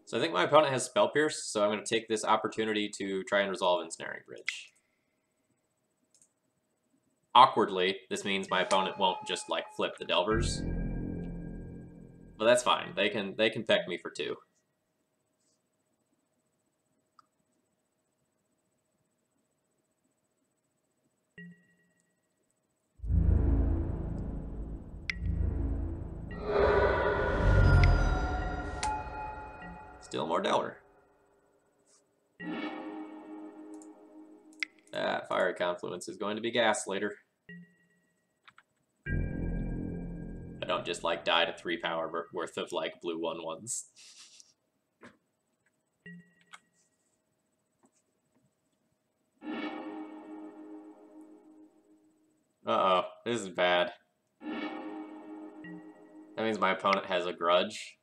So I think my opponent has Spell Pierce, so I'm going to take this opportunity to try and resolve Ensnaring Bridge. Awkwardly, this means my opponent won't just, like, flip the Delvers. But that's fine. They can peck me for 2. Still more Delver. That Fiery Confluence is going to be gas later. I don't just, like, die to 3 power worth of, like, blue 1/1s. Uh-oh, this is bad. That means my opponent has a grudge.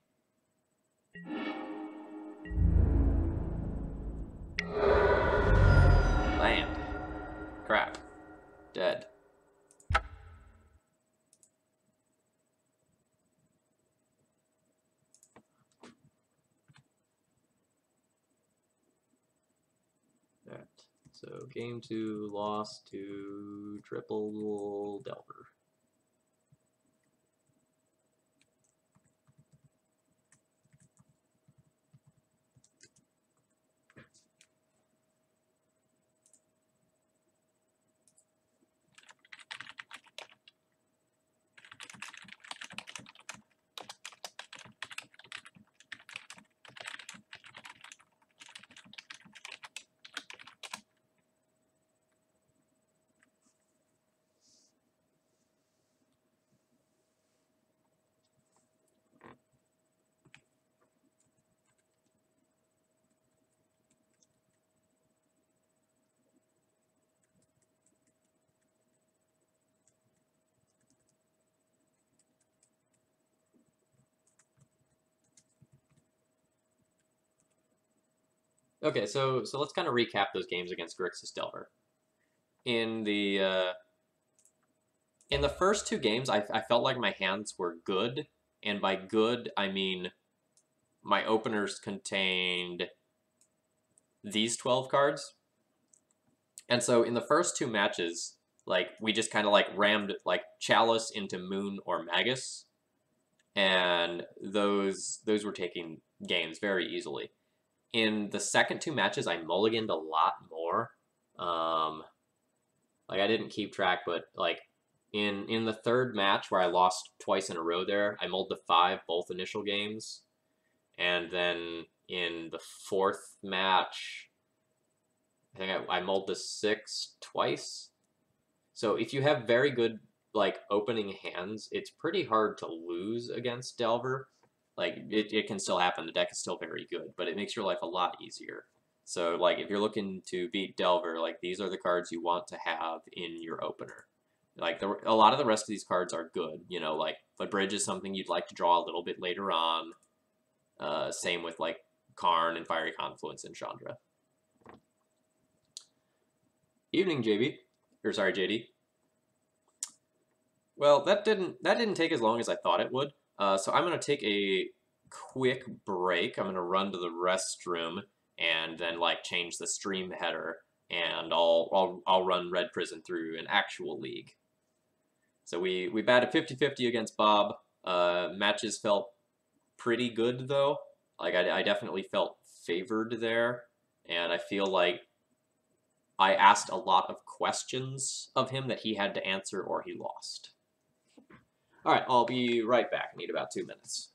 Land. Crap. Dead. That So game 2 lost to Triple Delver. Okay, so let's kind of recap those games against Grixis Delver. In the first two games, I felt like my hands were good, and by good I mean my openers contained these 12 cards. And so in the first two matches, like we just kind of like rammed like Chalice into Moon or Magus, and those were taking games very easily. In the second two matches, I mulliganed a lot more. Like I didn't keep track, but like in the third match where I lost twice in a row there, I mulled the 5 both initial games. And then in the fourth match, I think I mulled the 6 twice. So if you have very good like opening hands, it's pretty hard to lose against Delver. Like it can still happen. The deck is still very good, but it makes your life a lot easier. So like if you're looking to beat Delver, like these are the cards you want to have in your opener. Like a lot of the rest of these cards are good. You know, like the bridge is something you'd like to draw a little bit later on. Same with like Karn and Fiery Confluence and Chandra. Evening, JB. Or sorry, JD. Well, that didn't take as long as I thought it would. So I'm gonna take a quick break. I'm gonna run to the restroom and then like change the stream header, and I'll run Red Prison through an actual league. So we batted 50-50 against Bob. Matches felt pretty good though. Like I definitely felt favored there, and I feel like I asked a lot of questions of him that he had to answer or he lost. All right, I'll be right back. Need about 2 minutes.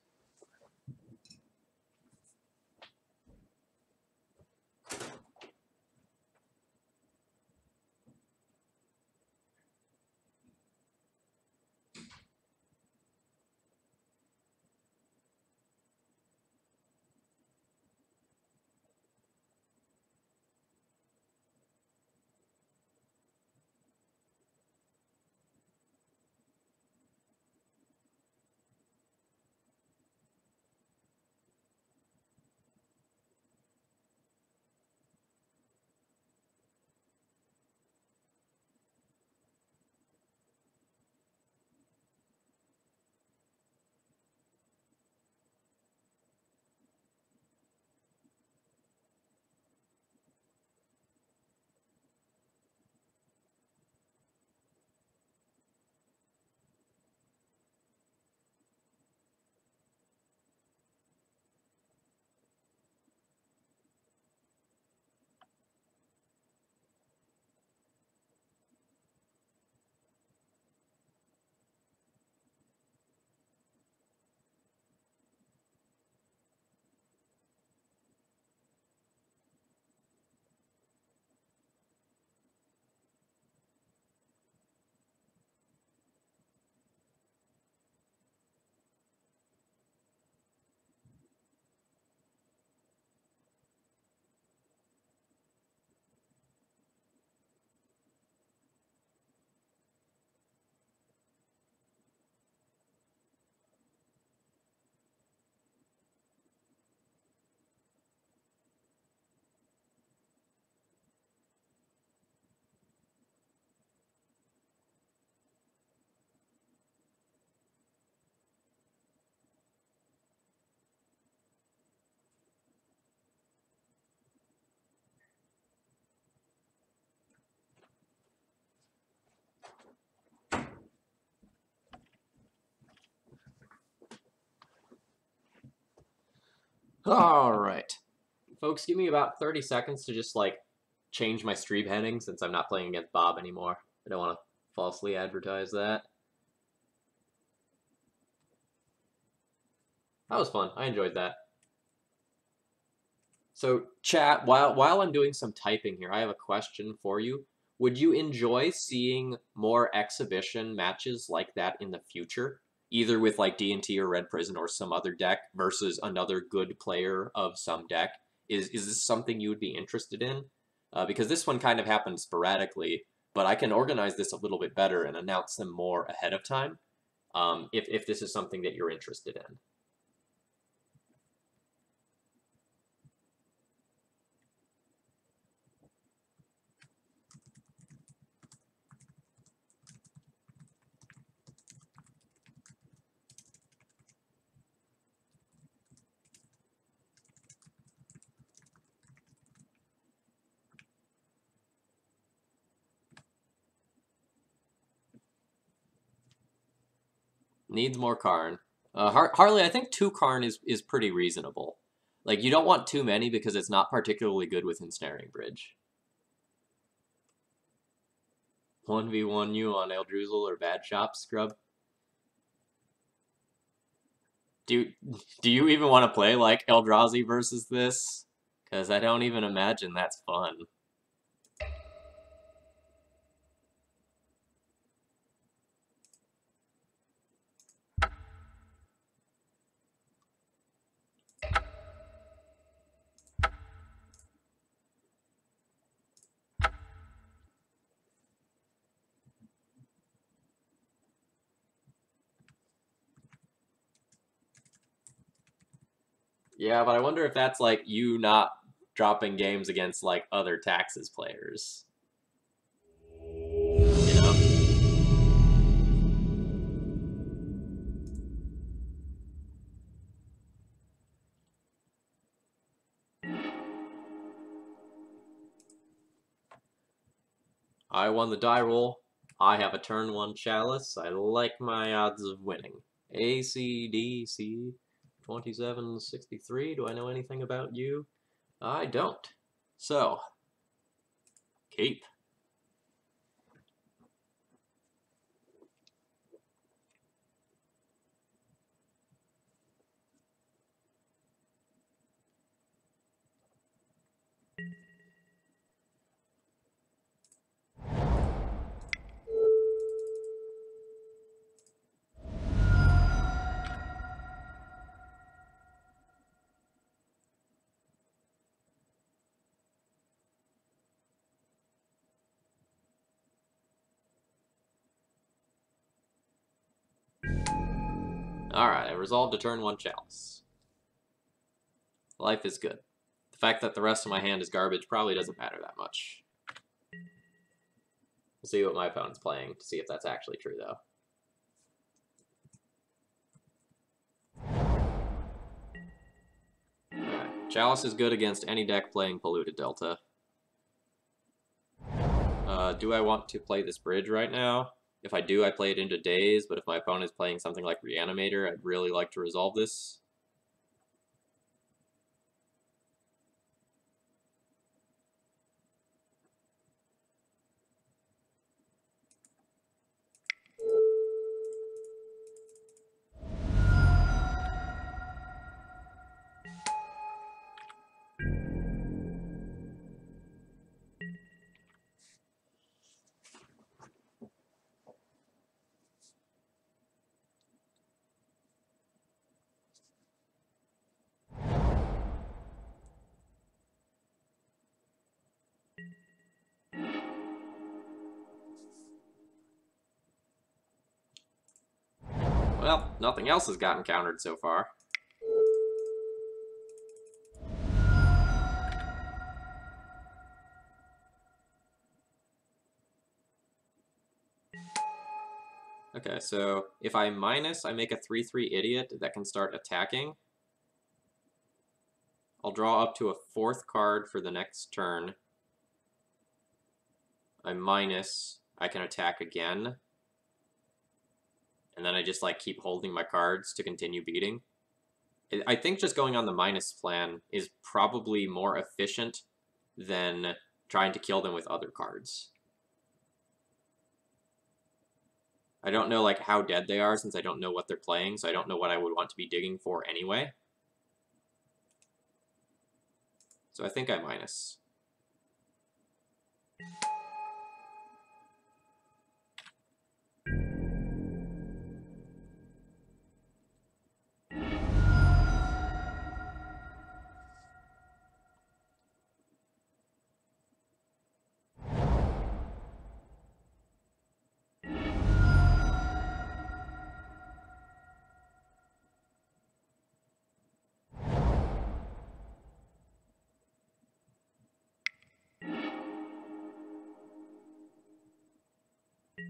Alright. Folks, give me about 30 seconds to just, like, change my stream heading since I'm not playing against Bob anymore. I don't want to falsely advertise that. That was fun. I enjoyed that. So, chat, while I'm doing some typing here, I have a question for you. Would you enjoy seeing more exhibition matches like that in the future? Either with like D&T or Red Prison or some other deck versus another good player of some deck? Is this something you would be interested in? Because this one kind of happens sporadically, but I can organize this a little bit better and announce them more ahead of time, if this is something that you're interested in. Needs more Karn. Harley, I think 2 Karn is pretty reasonable. Like, you don't want too many because it's not particularly good with Ensnaring Bridge. 1v1 you on Eldruzel or Bad Shop Scrub? Do you even want to play, like, Eldrazi versus this? Because I don't even imagine that's fun. Yeah, but I wonder if that's, like, you not dropping games against, like, other Taxes players. You know? I won the die roll. I have a turn 1 Chalice. I like my odds of winning. ACDC 2763. Do I know anything about you? I don't. So, keep. Alright, I resolved to turn 1 Chalice. Life is good. The fact that the rest of my hand is garbage probably doesn't matter that much. We'll see what my opponent's playing to see if that's actually true, though. Alright, Chalice is good against any deck playing Polluted Delta. Do I want to play this bridge right now? If I do, I play it into Daze, but if my opponent is playing something like Reanimator, I'd really like to resolve this. Well, nothing else has gotten countered so far. Okay, so if I minus, I make a 3/3 idiot that can start attacking. I'll draw up to a 4th card for the next turn. I minus, I can attack again. And then I just, like, keep holding my cards to continue beating. I think just going on the minus plan is probably more efficient than trying to kill them with other cards. I don't know like how dead they are since I don't know what they're playing, so I don't know what I would want to be digging for anyway. So I think I minus.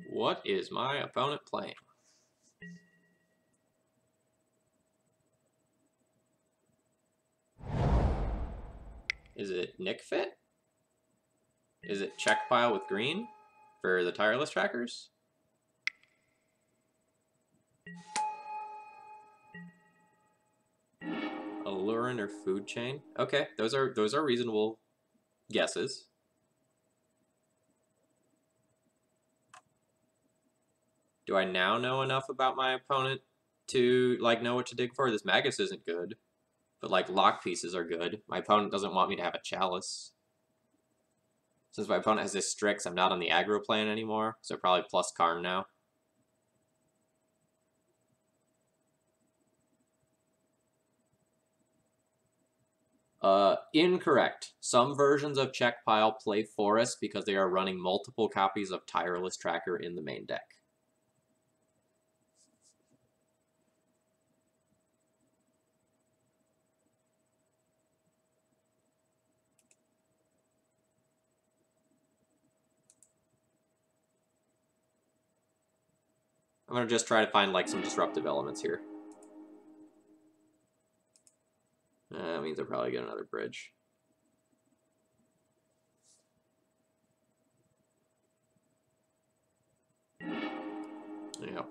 What is my opponent playing? Is it Nick Fit? Is it check pile with green for the tireless trackers? Allurin or food chain? Okay, those are reasonable guesses. Do I now know enough about my opponent to like know what to dig for? This Magus isn't good, but like lock pieces are good. My opponent doesn't want me to have a chalice. Since my opponent has this Strix, I'm not on the aggro plan anymore, so probably plus Karn now. Incorrect. Some versions of Check Pile play Forest because they are running multiple copies of Tireless Tracker in the main deck. I'm gonna just try to find like some disruptive elements here. That means I'll probably get another bridge. Yeah.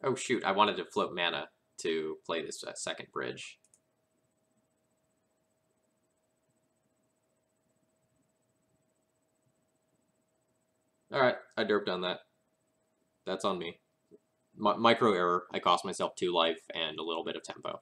Oh shoot, I wanted to float mana to play this second bridge. Alright, I derped on that. That's on me. Micro error, I cost myself 2 life and a little bit of tempo.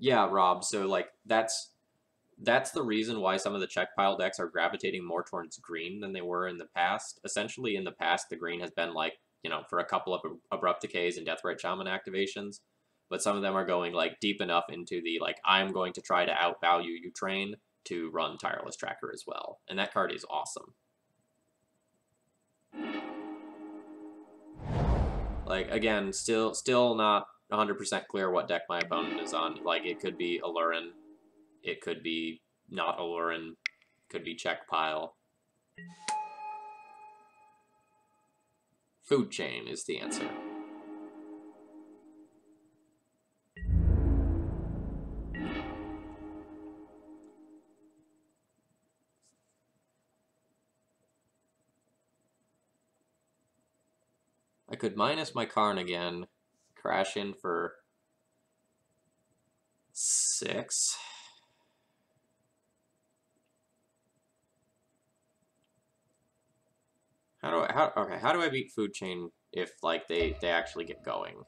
Yeah, Rob, so like that's the reason why some of the check pile decks are gravitating more towards green than they were in the past. Essentially, in the past, the green has been like, you know, for a couple of abrupt decays and Deathrite Shaman activations, but some of them are going like deep enough into the like I'm going to try to outvalue you train to run Tireless Tracker as well, and that card is awesome. Like again, still not 100% clear what deck my opponent is on. Like it could be Allurin, it could be not Allurin, could be check pile. Food chain is the answer. I could minus my Karn again, crash in for 6. How do I beat food chain if like they actually get going?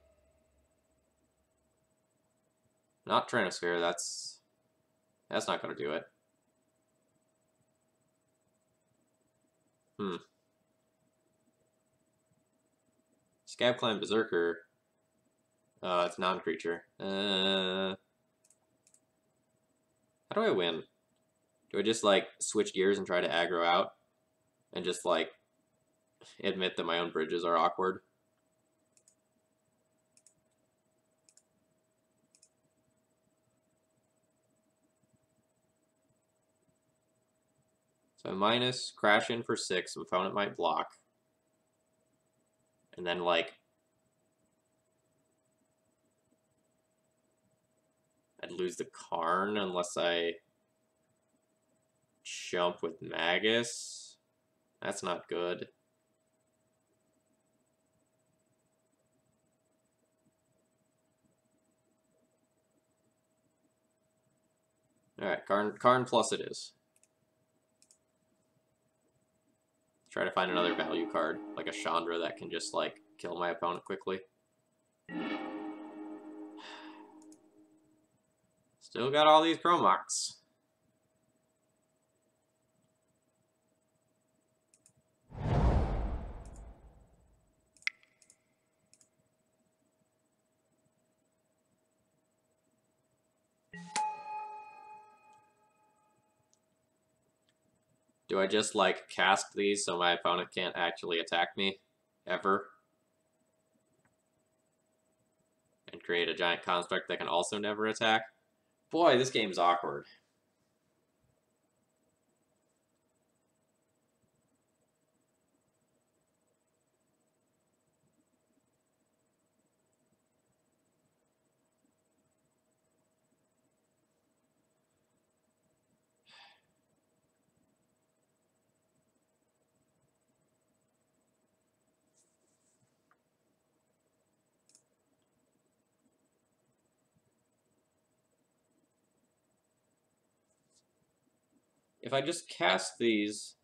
Not Trinosphere, that's not gonna do it. Scab Clan Berserker. It's non-creature. How do I win? Do I just like switch gears and try to aggro out? And just like admit that my own bridges are awkward? So minus, crash in for 6, opponent might block. And then like I'd lose the Karn unless I jump with Magus. That's not good. Alright, Karn plus it is. Try to find another value card, like a Chandra that can just like kill my opponent quickly. Still got all these Chromox. Do I just like cast these so my opponent can't actually attack me ever? And create a giant construct that can also never attack? Boy, this game's awkward. If I just cast these,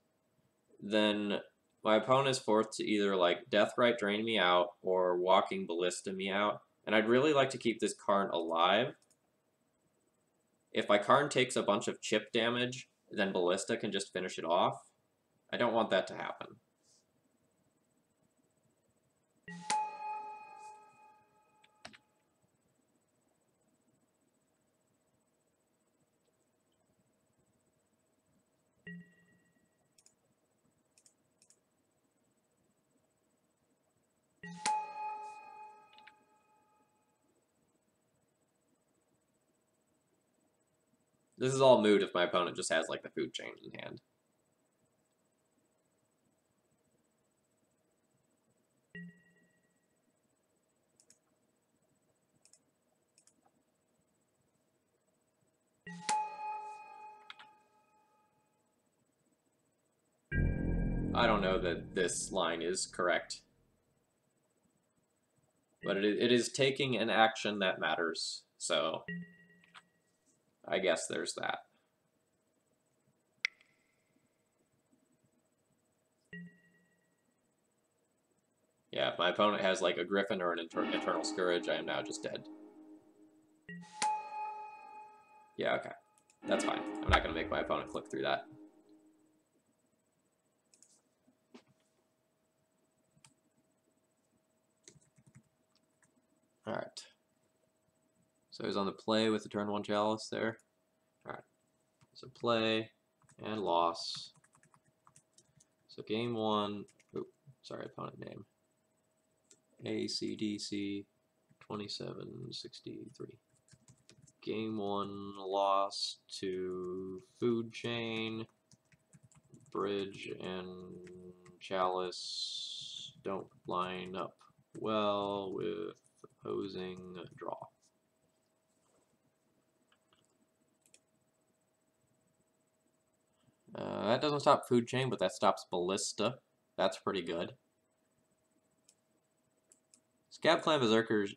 then my opponent is forced to either like Deathrite drain me out or Walking Ballista me out. And I'd really like to keep this Karn alive. If my Karn takes a bunch of chip damage, then Ballista can just finish it off. I don't want that to happen. This is all moot if my opponent just has like the food chain in hand. I don't know that this line is correct. But it is taking an action that matters, so I guess there's that. Yeah, if my opponent has like a Griffin or an Eternal Scourge, I am now just dead. Yeah, okay. That's fine. I'm not going to make my opponent click through that. Alright. So he's on the play with the turn 1 Chalice there. Alright. So play and loss. So game 1. Ooh, sorry, opponent name. ACDC 2763. Game 1 loss to Food Chain. Bridge and Chalice don't line up well with opposing draw. That doesn't stop Food Chain, but that stops Ballista. That's pretty good. Scab Clan Berserkers.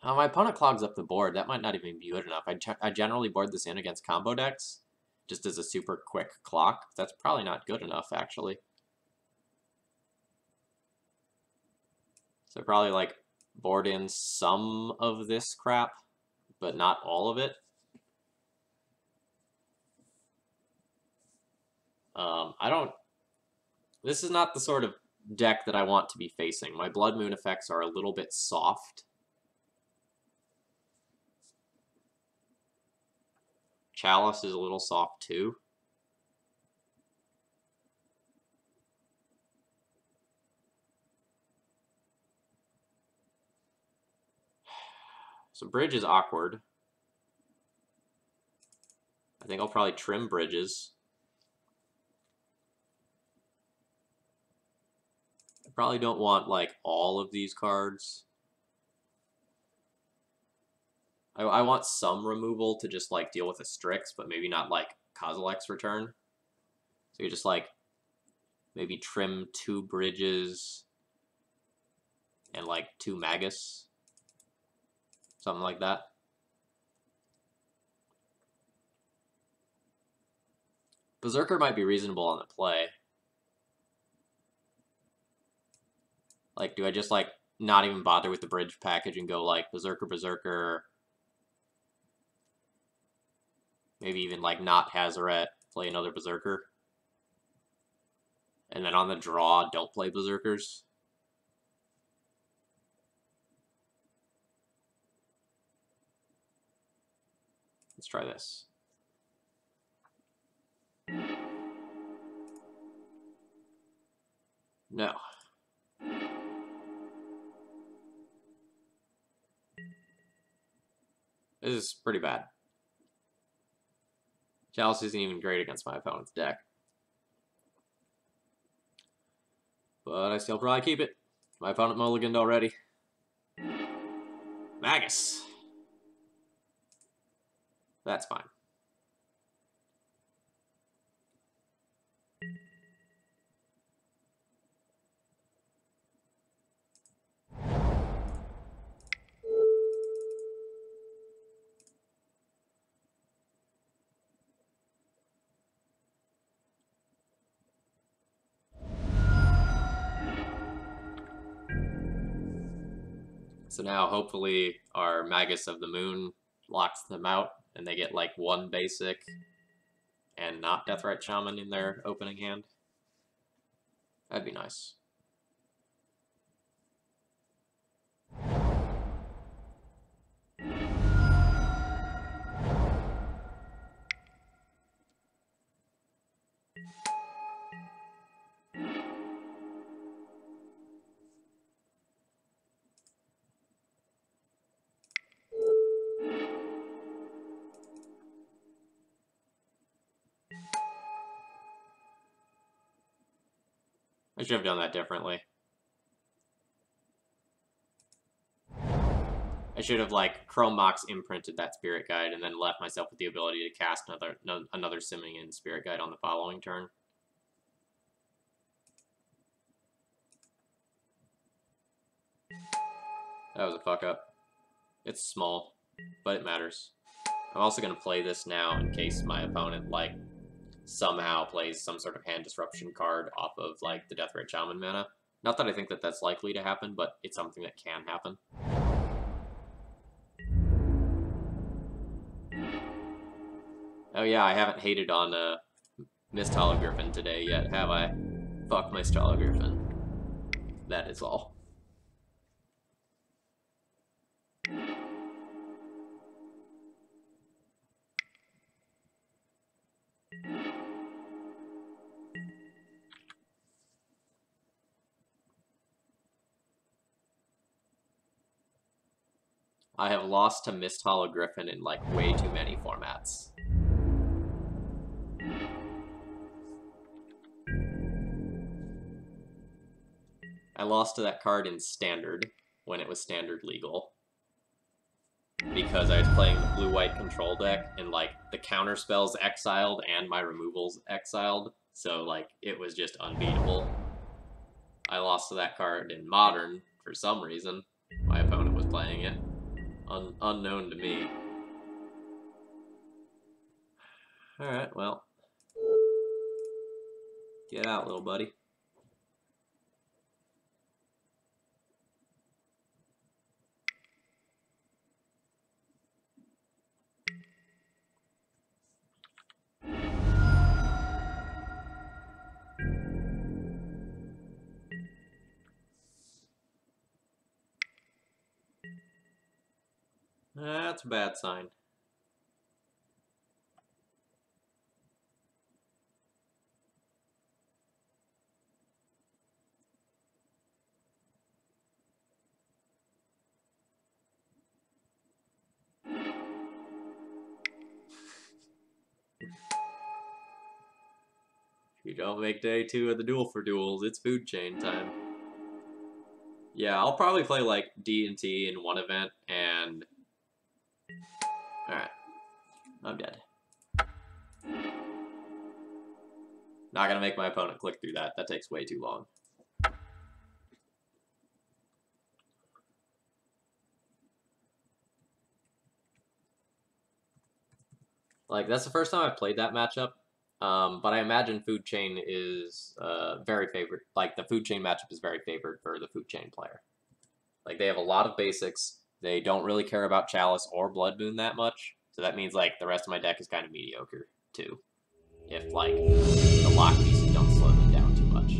Oh, my opponent clogs up the board. That might not even be good enough. I generally board this in against combo decks, just as a super quick clock. That's probably not good enough, actually. So probably, like, board in some of this crap, but not all of it. I don't... This is not the sort of deck that I want to be facing. My Blood Moon effects are a little bit soft. Chalice is a little soft, too. So Bridge is awkward. I think I'll probably trim Bridges. I probably don't want, like, all of these cards. I want some removal to just, like, deal with a Strix, but maybe not, like, Kozilek's Return. So you just, like, maybe trim 2 Bridges and, like, 2 Magus. Something like that. Berserker might be reasonable on the play. Like, do I just, like, not even bother with the Bridge package and go, like, Berserker, Berserker... Maybe even, like, not Hazaret, play another Berserker. And then on the draw, don't play Berserkers. Let's try this. No. This is pretty bad. Chalice isn't even great against my opponent's deck. But I still probably keep it. My opponent mulliganed already. Magus. That's fine. So now, hopefully, our Magus of the Moon locks them out, and they get, like, 1 basic and not Deathrite Shaman in their opening hand. That'd be nice. I should have done that differently. I should have, like, Chrome Mox imprinted that Spirit Guide and then left myself with the ability to cast another Simian Spirit Guide on the following turn. That was a fuck up. It's small, but it matters. I'm also going to play this now in case my opponent, like, somehow plays some sort of hand disruption card off of, like, the Deathrite Shaman mana. Not that I think that that's likely to happen, but it's something that can happen. Oh yeah, I haven't hated on Mist Hologriffin today yet, have I? Fuck Mist Hologriffin. That is all. I have lost to Mist Hologriffin in, like, way too many formats. I lost to that card in Standard, when it was Standard legal. Because I was playing the blue-white control deck, and, like, the counter spells exiled and my removals exiled, so, like, it was just unbeatable. I lost to that card in Modern for some reason. My opponent was playing it. Unknown to me. Alright, well. Get out, little buddy. That's a bad sign. If you don't make day 2 of the Duel for Duels, it's food chain time. Yeah, I'll probably play like D&T in one event, and... Alright. I'm dead. Not gonna make my opponent click through that. That takes way too long. Like, that's the first time I've played that matchup. But I imagine Food Chain is very favored. Like, the Food Chain matchup is very favored for the Food Chain player. Like, they have a lot of basics. They don't really care about Chalice or Blood Moon that much. So that means, like, the rest of my deck is kind of mediocre, too. If, like, the lock pieces don't slow them down too much.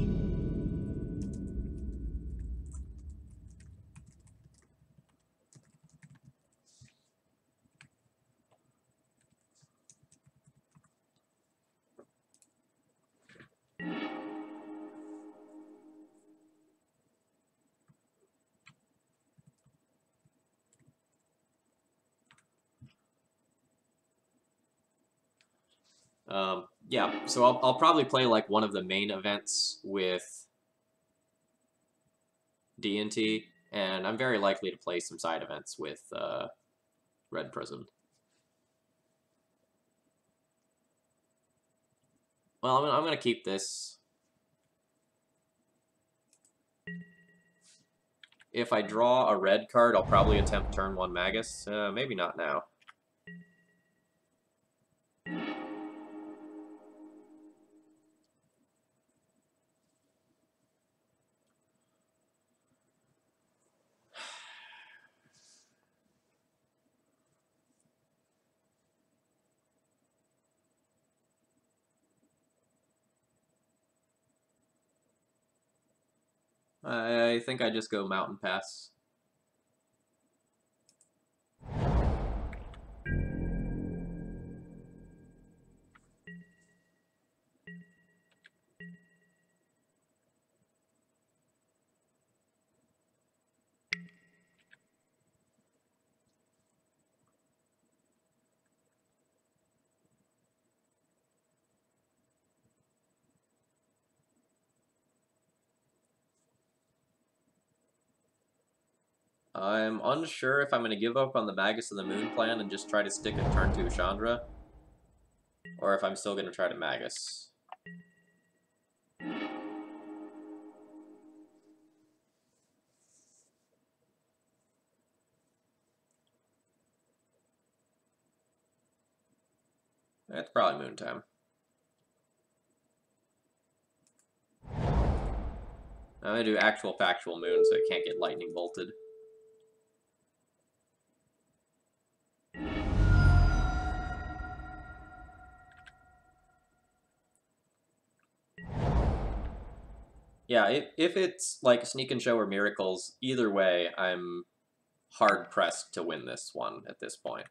Yeah, so I'll probably play like one of the main events with D&T, and I'm very likely to play some side events with Red Prison. Well, I'm gonna keep this. If I draw a red card, I'll probably attempt turn 1 Magus. Maybe not now. I think I just go Mountain Pass. I'm unsure if I'm going to give up on the Magus of the Moon plan and just try to stick a turn 2 Chandra, or if I'm still going to try to Magus. It's probably Moon time. I'm going to do actual factual Moon so it can't get lightning bolted. Yeah, if it's like Sneak and Show or Miracles, either way, I'm hard-pressed to win this one at this point.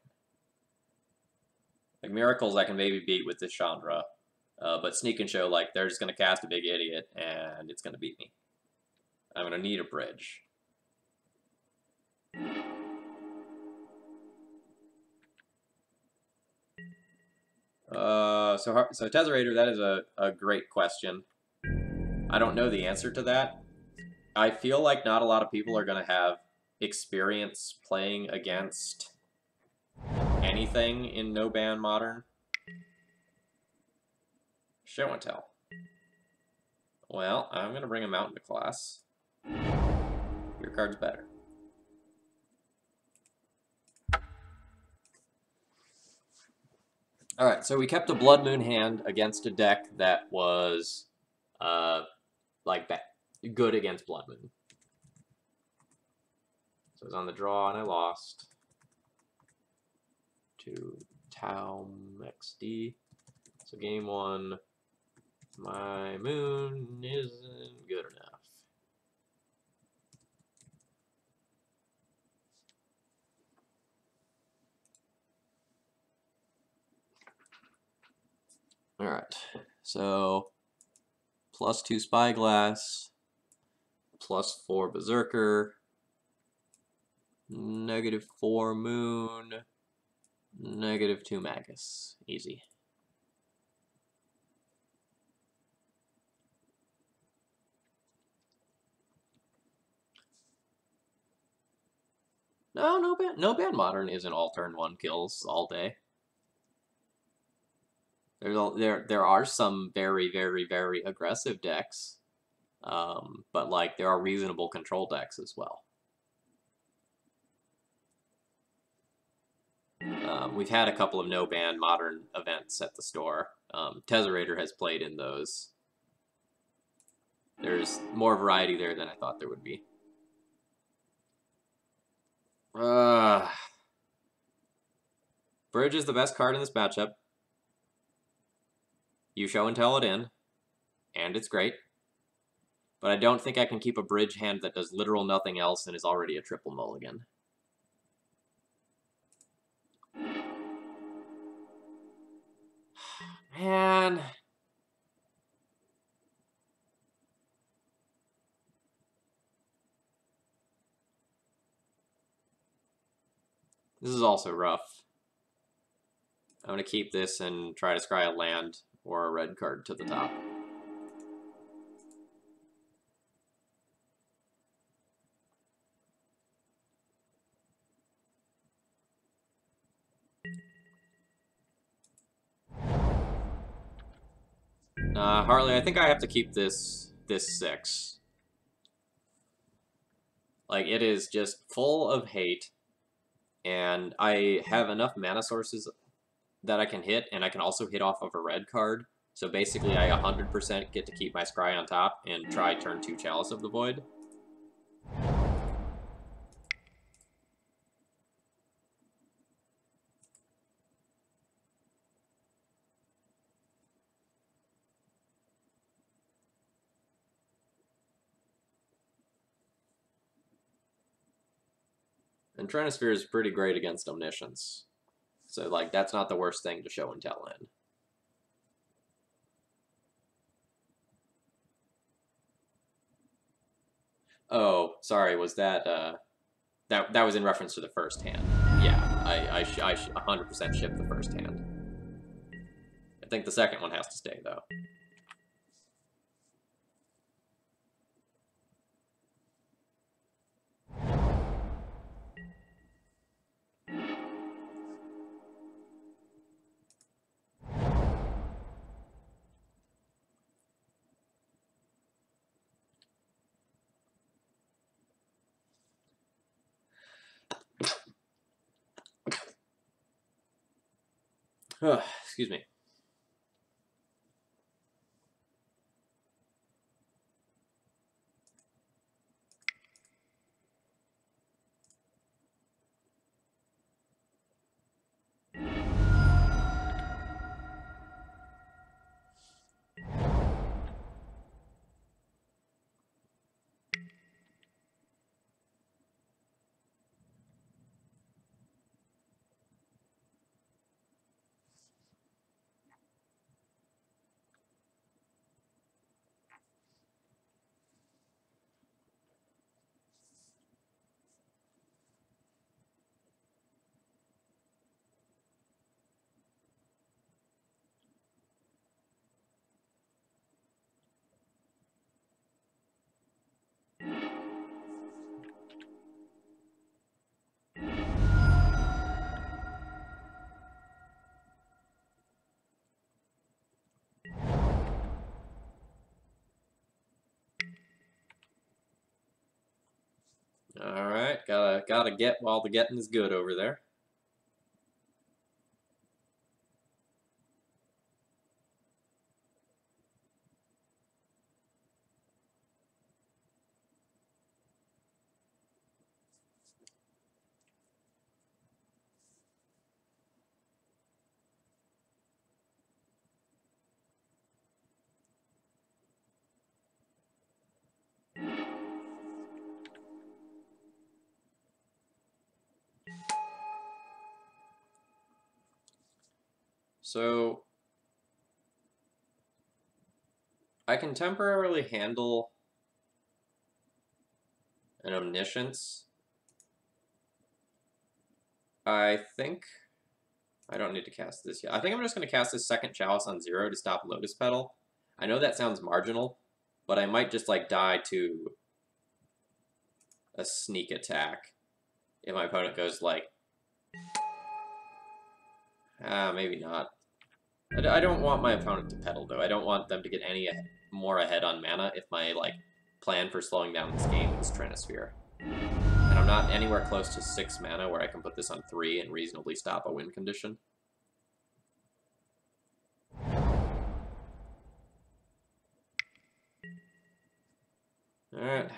Like, Miracles I can maybe beat with this Chandra, but Sneak and Show, like, they're just going to cast a big idiot, and it's going to beat me. I'm going to need a bridge. So Tesserator, that is a great question. I don't know the answer to that. I feel like not a lot of people are going to have experience playing against anything in No Ban Modern. Show and tell. Well, I'm going to bring a Mountain to class. You're Your card's better. Alright, so we kept a Blood Moon hand against a deck that was, like, good against Blood Moon. So I was on the draw and I lost to Tau XD. So game one, my moon isn't good enough. Alright, so +2 Spyglass, +4 Berserker, -4 Moon, -2 Magus. Easy. No bad modern isn't all turn 1 kills all day. There are some very, very, very aggressive decks, but like there are reasonable control decks as well. We've had a couple of no-ban modern events at the store. Tesserator has played in those. There's more variety there than I thought there would be. Bridge is the best card in this matchup. You show and tell it in, and it's great. But I don't think I can keep a bridge hand that does literal nothing else and is already a triple mulligan. Man. This is also rough. I'm going to keep this and try to scry a land or a red card to the top. Harley, I think I have to keep this 6. Like, it is just full of hate, and I have enough mana sources that I can hit, and I can also hit off of a red card. So basically, I 100% get to keep my scry on top and try turn 2 Chalice of the Void. And Trinisphere is pretty great against Omniscience. So, like, that's not the worst thing to show and tell in. Oh, sorry, was that, that was in reference to the first hand. Yeah, I 100% shipped the first hand. I think the second one has to stay, though. Excuse me. Alright, gotta get while the getting is good over there. So I can temporarily handle an Omniscience. I think I don't need to cast this yet. I think I'm just going to cast this second Chalice on 0 to stop Lotus Petal. I know that sounds marginal, but I might just like die to a sneak attack if my opponent goes like, maybe not. I don't want my opponent to pedal though. I don't want them to get any more ahead on mana if my like plan for slowing down this game is Trinisphere. And I'm not anywhere close to 6 mana where I can put this on 3 and reasonably stop a win condition. Alright.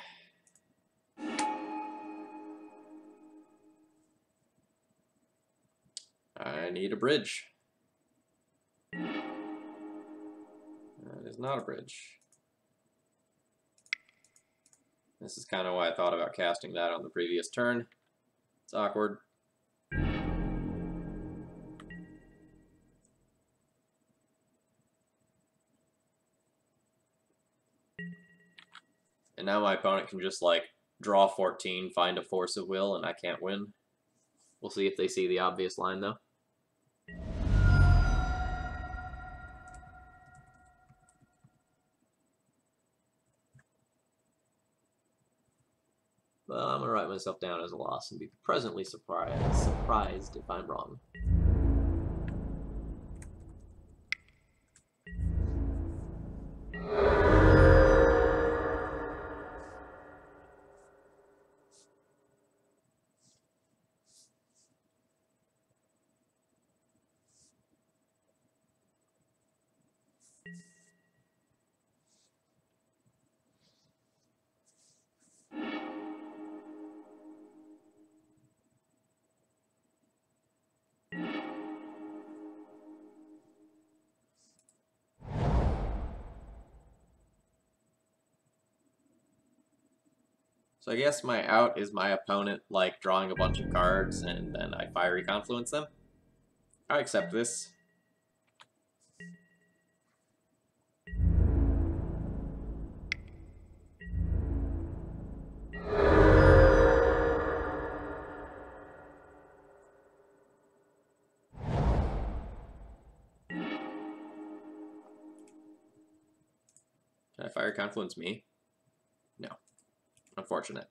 I need a bridge. That is not a bridge. This is kind of why I thought about casting that on the previous turn. It's awkward. And now my opponent can just, like, draw 14, find a Force of Will, and I can't win. We'll see if they see the obvious line, though. Well, I'm going to write myself down as a loss and be presently surprised if I'm wrong. So I guess my out is my opponent, like, drawing a bunch of cards, and then I Fiery Confluence them. I accept this. Can I Fiery Confluence me? No. Unfortunate.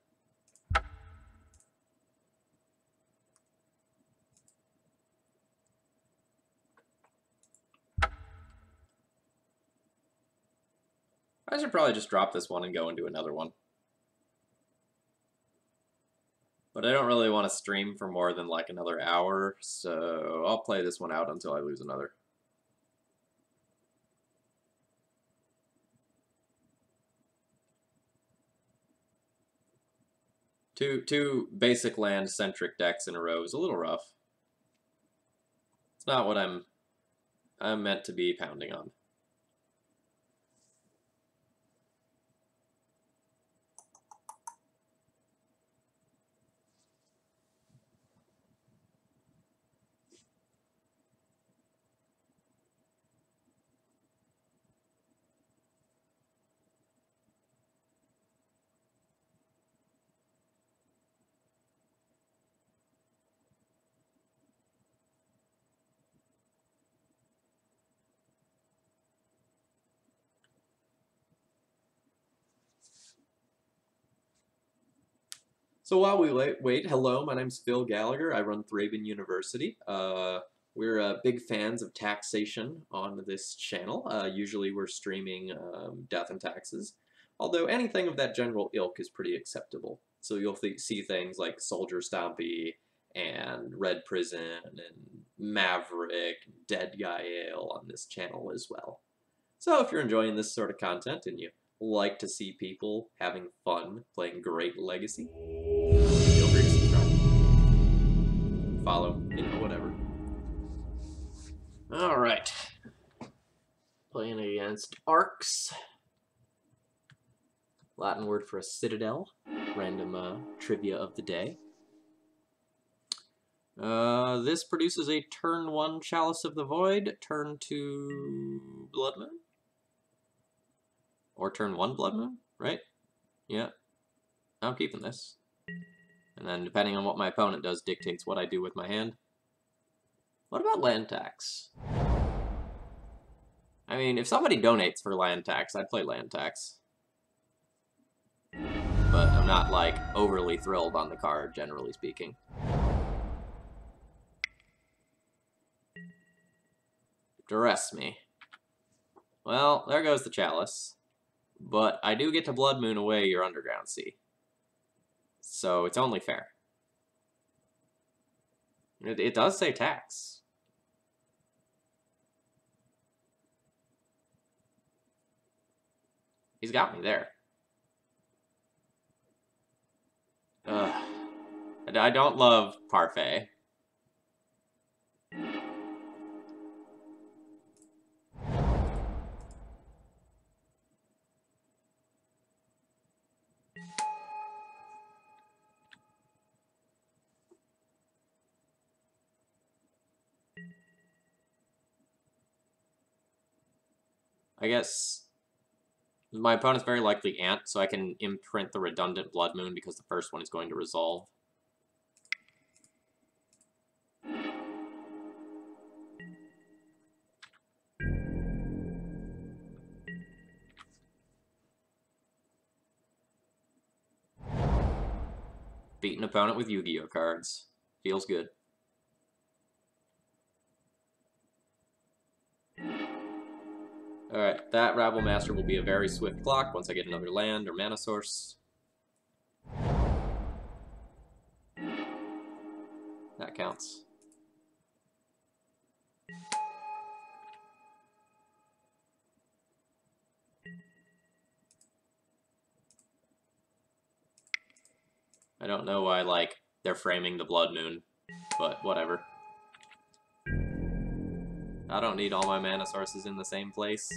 I should probably just drop this one and go into another one. But I don't really want to stream for more than like another hour, so I'll play this one out until I lose another. Two basic land-centric decks in a row is a little rough. It's not what I'm meant to be pounding on. So while we wait, hello, my name's Phil Gallagher. I run Thraben University. We're big fans of taxation on this channel. Usually we're streaming death and taxes, although anything of that general ilk is pretty acceptable. So you'll see things like Soldier Stompy and Red Prison and Maverick, Dead Guy Ale on this channel as well. So if you're enjoying this sort of content and you like to see people having fun playing great Legacy, feel free to subscribe, follow, whatever. Alright. Playing against Arcs. Latin word for a citadel. Random trivia of the day. This produces a turn 1 Chalice of the Void, turn 2 Blood Moon? Or turn 1 Blood Moon, right? Yeah. I'm keeping this. And then depending on what my opponent does dictates what I do with my hand. What about land tax? I mean, if somebody donates for land tax, I'd play land tax. But I'm not, like, overly thrilled on the card, generally speaking. Duress me. Well, there goes the Chalice. But I do get to Blood Moon away your Underground Sea. So it's only fair. It does say tax. He's got me there. Ugh. I don't love Parfait. I guess my opponent's very likely Ant, so I can imprint the redundant Blood Moon because the first one is going to resolve. Beat an opponent with Yu-Gi-Oh cards. Feels good. Alright, that Rabble Master will be a very swift clock once I get another land or mana source. That counts. I don't know why, like, they're framing the Blood Moon, but whatever. I don't need all my mana sources in the same place.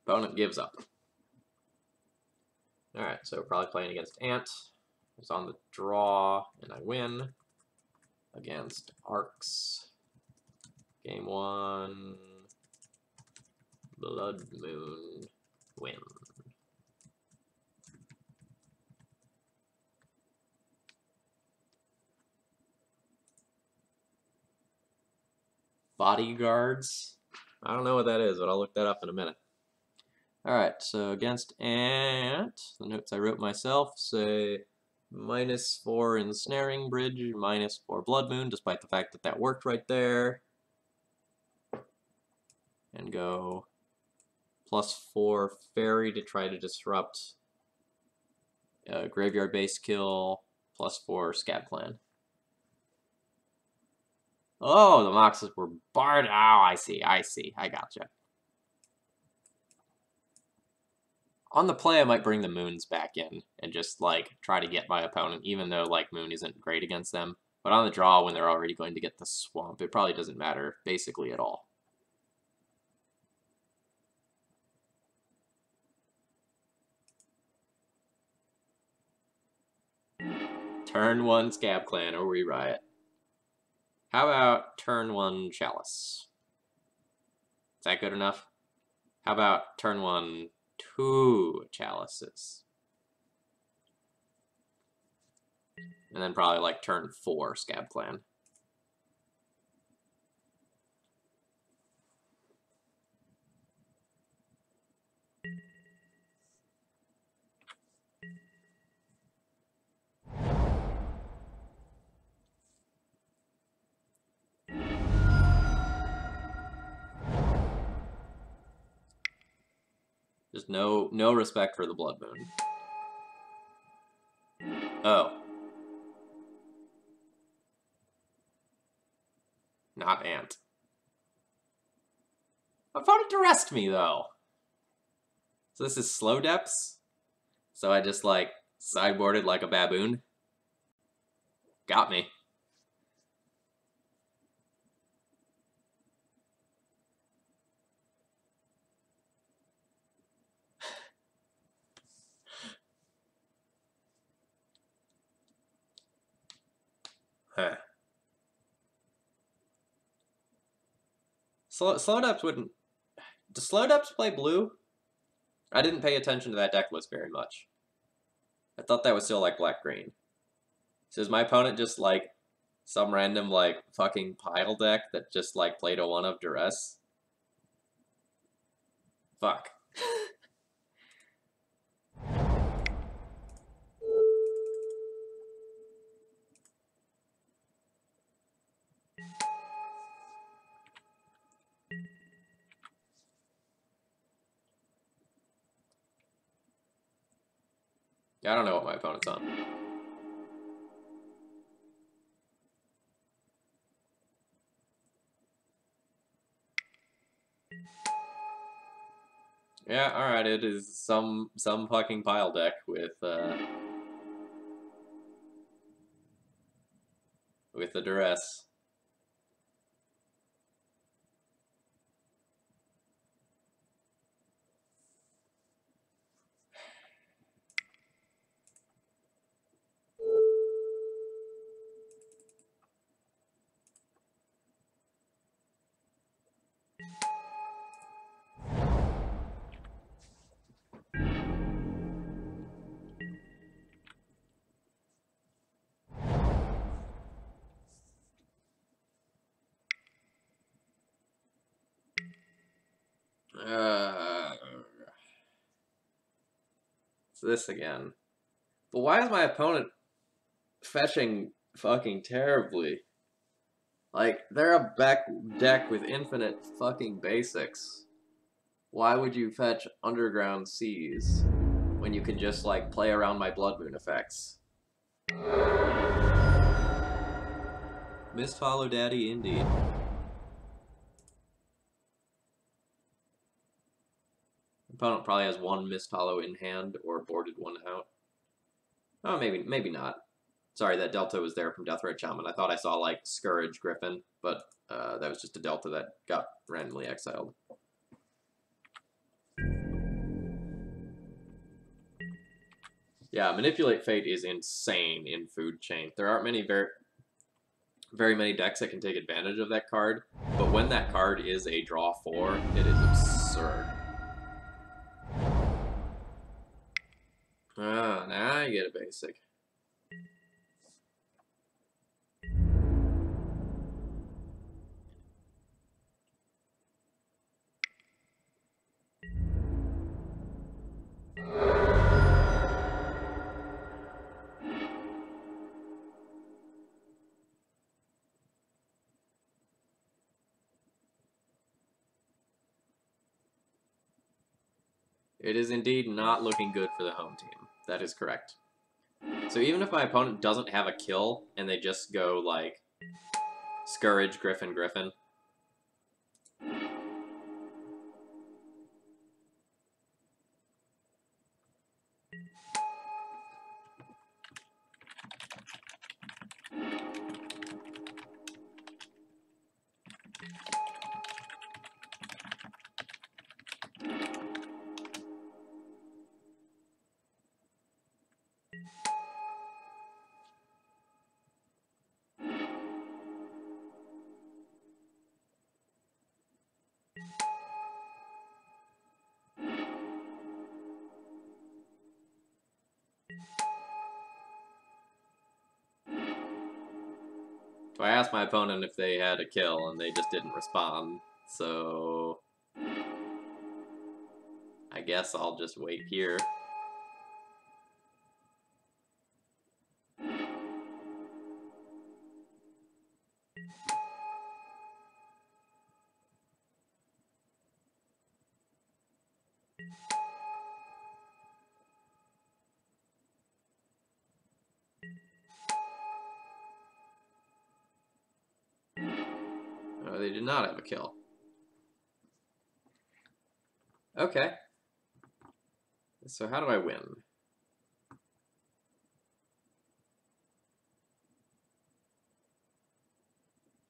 Opponent gives up. Alright, so probably playing against Ant. It's on the draw, and I win. Against Arcs. Game 1. Blood Moon. Win. Bodyguards? I don't know what that is, but I'll look that up in a minute. Alright, so against Ant, the notes I wrote myself say -4 Ensnaring Bridge, -4 Blood Moon, despite the fact that that worked right there. And go +4 Fairy to try to disrupt Graveyard Base Kill, +4 Scab Clan. Oh, the Moxes were barred. Oh, I see. I gotcha. On the play, I might bring the Moons back in and just, like, try to get my opponent, even though, like, Moon isn't great against them. But on the draw, when they're already going to get the Swamp, it probably doesn't matter, basically, at all. Turn 1 Scab Clan or Re-Riot. How about turn 1 Chalice? Is that good enough? How about turn 1 2 Chalices? And then probably like turn 4 Scab Clan. Just no respect for the Blood Moon. Oh. Not Ant. I voted to rest me, though. So this is slow depths. So I just, like, sideboarded like a baboon. Got me. Huh. Slow depths wouldn't... Do slow depths play blue? I didn't pay attention to that deck list very much. I thought that was still, like, black-green. So is my opponent just, like, some random, like, fucking pile deck that just, like, played a 1 of Duress? Fuck. I don't know what my opponent's on. Yeah, alright, it is some fucking pile deck with the Duress. It's this again. But why is my opponent fetching fucking terribly? Like, they're a deck with infinite fucking basics. Why would you fetch Underground Seas when you can just, like, play around my Blood Moon effects? Mist Hollow Daddy, indeed. Opponent probably has one Mist Hollow in hand or boarded one out. Oh, maybe not. Sorry, that Delta was there from Deathray Shaman. I thought I saw, like, Scourge Griffin, but that was just a Delta that got randomly exiled. Yeah, Manipulate Fate is insane in Food Chain. There aren't very many decks that can take advantage of that card, but when that card is a draw 4, it is absurd. Ah, now you get a basic. It is indeed not looking good for the home team. That is correct. So even if my opponent doesn't have a kill, and they just go, like, Scourge, Griffin, Griffin. So I asked my opponent if they had a kill, and they just didn't respond. So I guess I'll just wait here. Or they did not have a kill. Okay. So how do I win?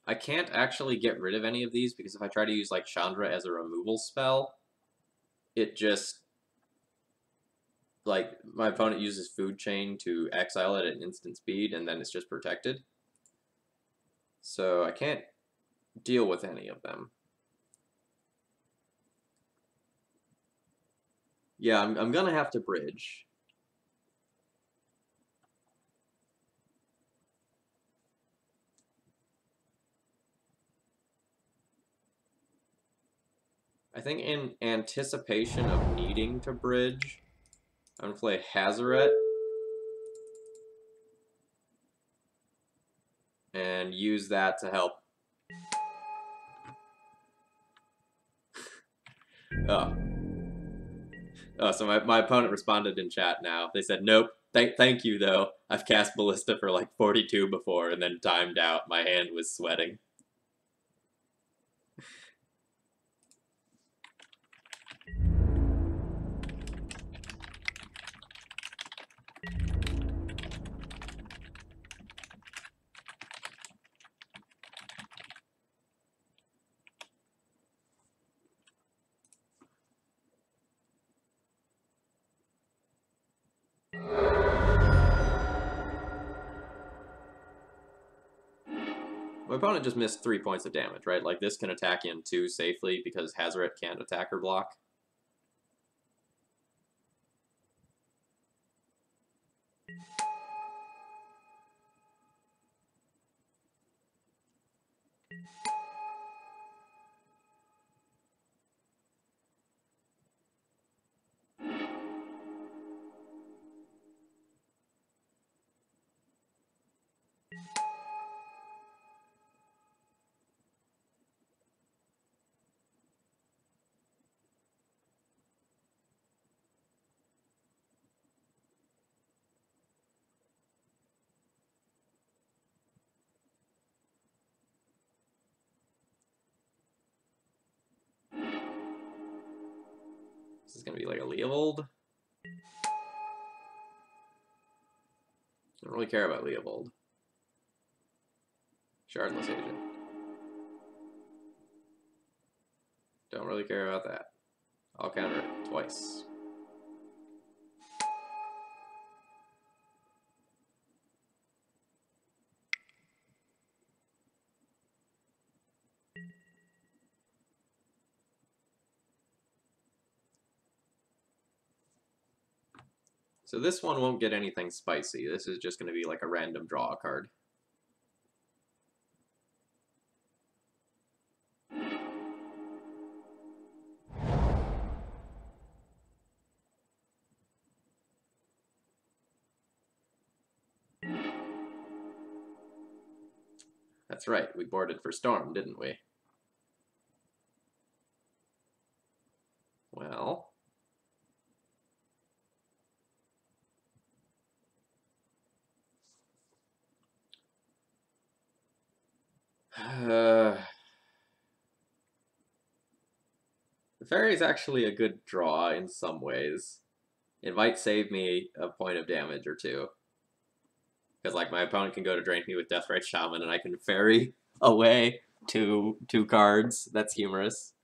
I can't actually get rid of any of these because if I try to use like Chandra as a removal spell, it just like my opponent uses Food Chain to exile it at instant speed and then it's just protected. So I can't deal with any of them. Yeah, I'm gonna have to bridge. I think in anticipation of needing to bridge, I'm gonna play Hazaret and use that to help. Oh. Oh, so my opponent responded in chat now. They said, nope, thank you, though. I've cast Ballista for like 42 before and then timed out. My hand was sweating. My opponent just missed 3 points of damage, right? Like, this can attack in 2 safely because Hazaret can't attack or block. This is going to be like a Leovold. Don't really care about Leovold. Shardless Agent. Don't really care about that. I'll counter it twice. So this one won't get anything spicy. This is just going to be like a random draw card. That's right, we boarded for Storm, didn't we? Well... the Fairy is actually a good draw in some ways. It might save me a point of damage or two. Because like my opponent can go to drain me with Deathrite Shaman and I can Fairy away two cards. That's humorous.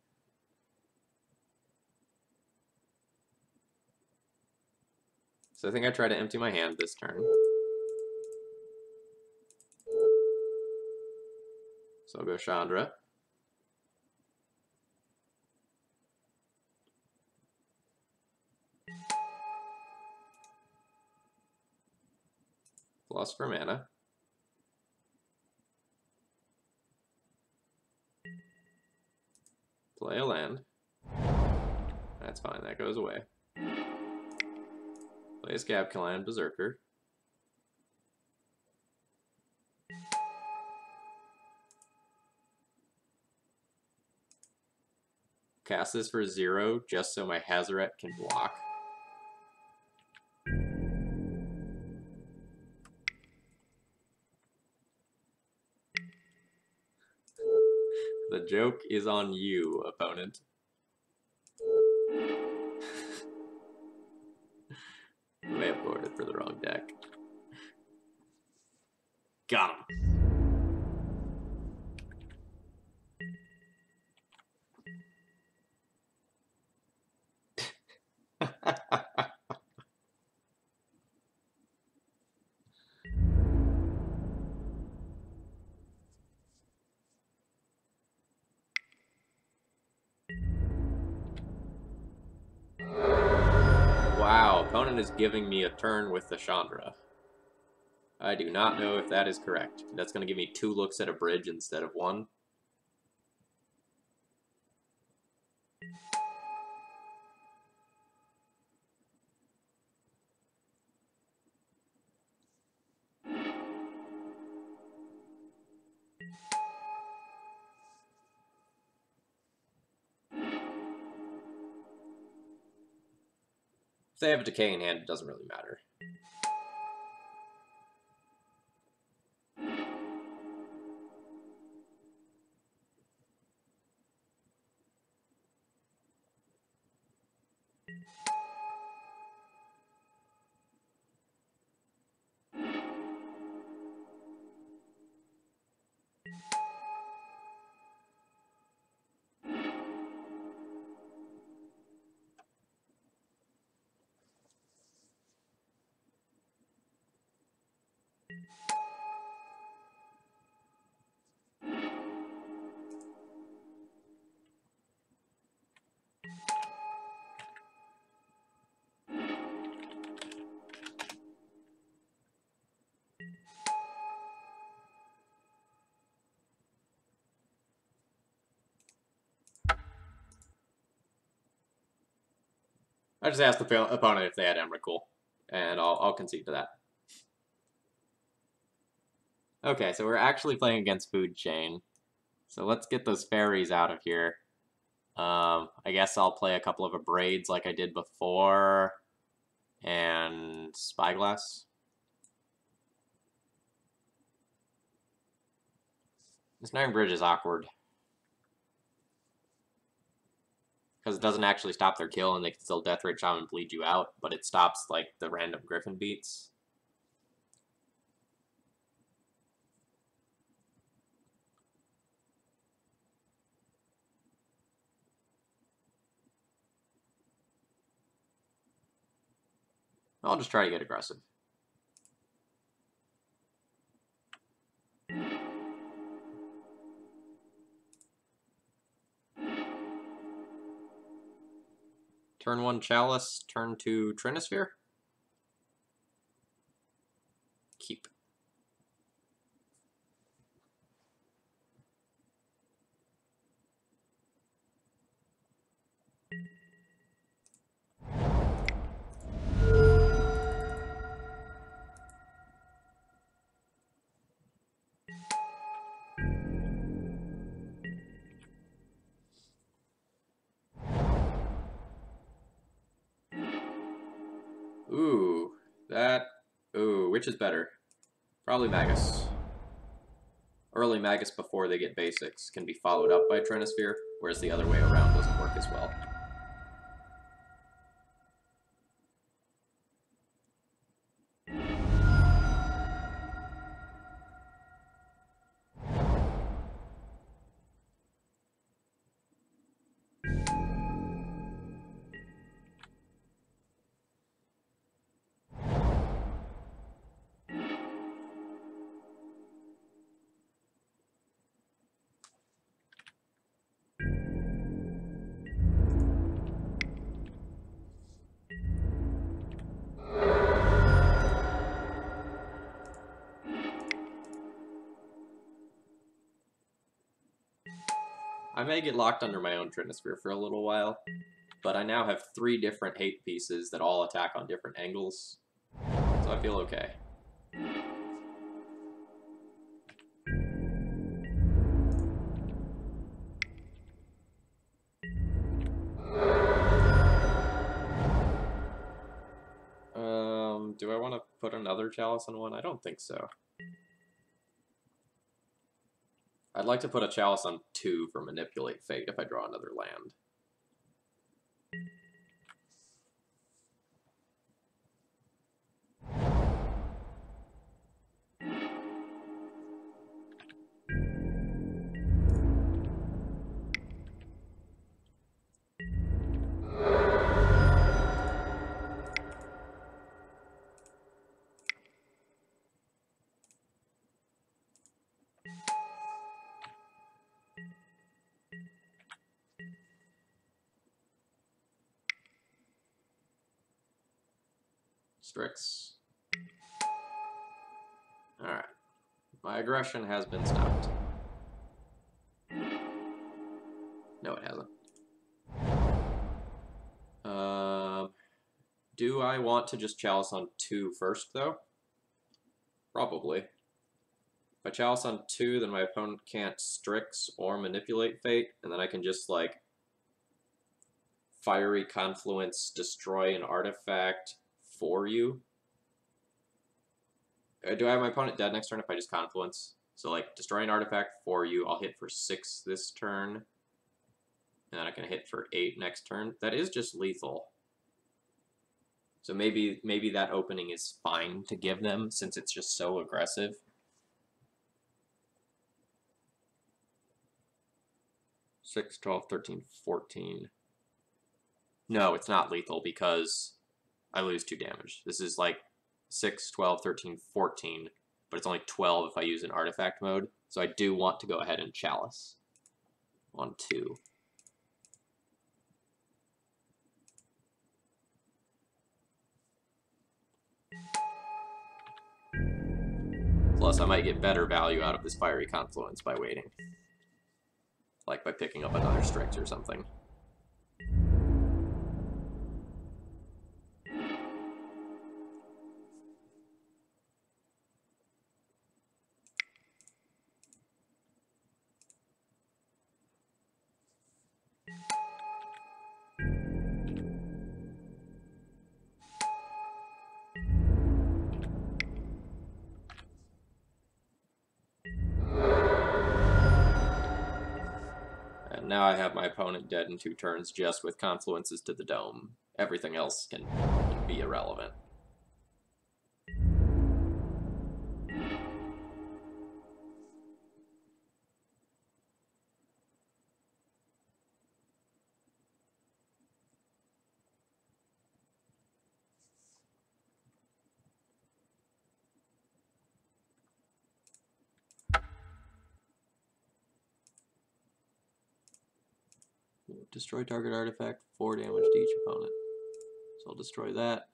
So I think I try to empty my hand this turn. So I'll go Chandra. Plus for mana. Play a land. That's fine, that goes away. Play a Scabcalan Berserker. Cast this for 0 just so my Hazaret can block. The joke is on you, opponent. May have boarded for the wrong deck. Got him. Wow, opponent is giving me a turn with the Chandra. I do not know if that is correct. That's going to give me 2 looks at a bridge instead of 1. If they have a decay in hand, it doesn't really matter. I just asked the opponent if they had Emrakul, and I'll concede to that. Okay, so we're actually playing against Food Chain. So let's get those fairies out of here. I guess I'll play a couple of Abrades like I did before, and Spyglass. This Snaring Bridge is awkward. Because it doesn't actually stop their kill, and they can still Deathrite Shaman and bleed you out, but it stops, like, the random Griffin beats. I'll just try to get aggressive. Turn 1 Chalice, turn 2 Trinisphere. Keep. Ooh, which is better? Probably Magus. Early Magus before they get basics can be followed up by Trinisphere, whereas the other way around doesn't work as well. I may get locked under my own Trinisphere for a little while, but I now have 3 different hate pieces that all attack on different angles, so I feel okay. Do I want to put another Chalice on one? I don't think so. I'd like to put a Chalice on 2 for Manipulate Fate if I draw another land. Strix. Alright. My aggression has been stopped. No, it hasn't. Do I want to just Chalice on 2 first, though? Probably. If I Chalice on 2, then my opponent can't Strix or Manipulate Fate, and then I can just, like, Fiery Confluence, destroy an artifact for you. Do I have my opponent dead next turn if I just Confluence? So, like, destroy an artifact for you. I'll hit for 6 this turn. And then I can hit for 8 next turn. That is just lethal. So maybe that opening is fine to give them since it's just so aggressive. Six, 12, 13, 14. No, it's not lethal because I lose 2 damage. This is like 6, 12, 13, 14, but it's only 12 if I use an artifact mode. So I do want to go ahead and Chalice on 2. Plus, I might get better value out of this Fiery Confluence by waiting. Like by picking up another Strix or something. Now I have my opponent dead in 2 turns just with Confluences to the Dome. Everything else can be irrelevant. Destroy target artifact, 4 damage to each opponent. So I'll destroy that.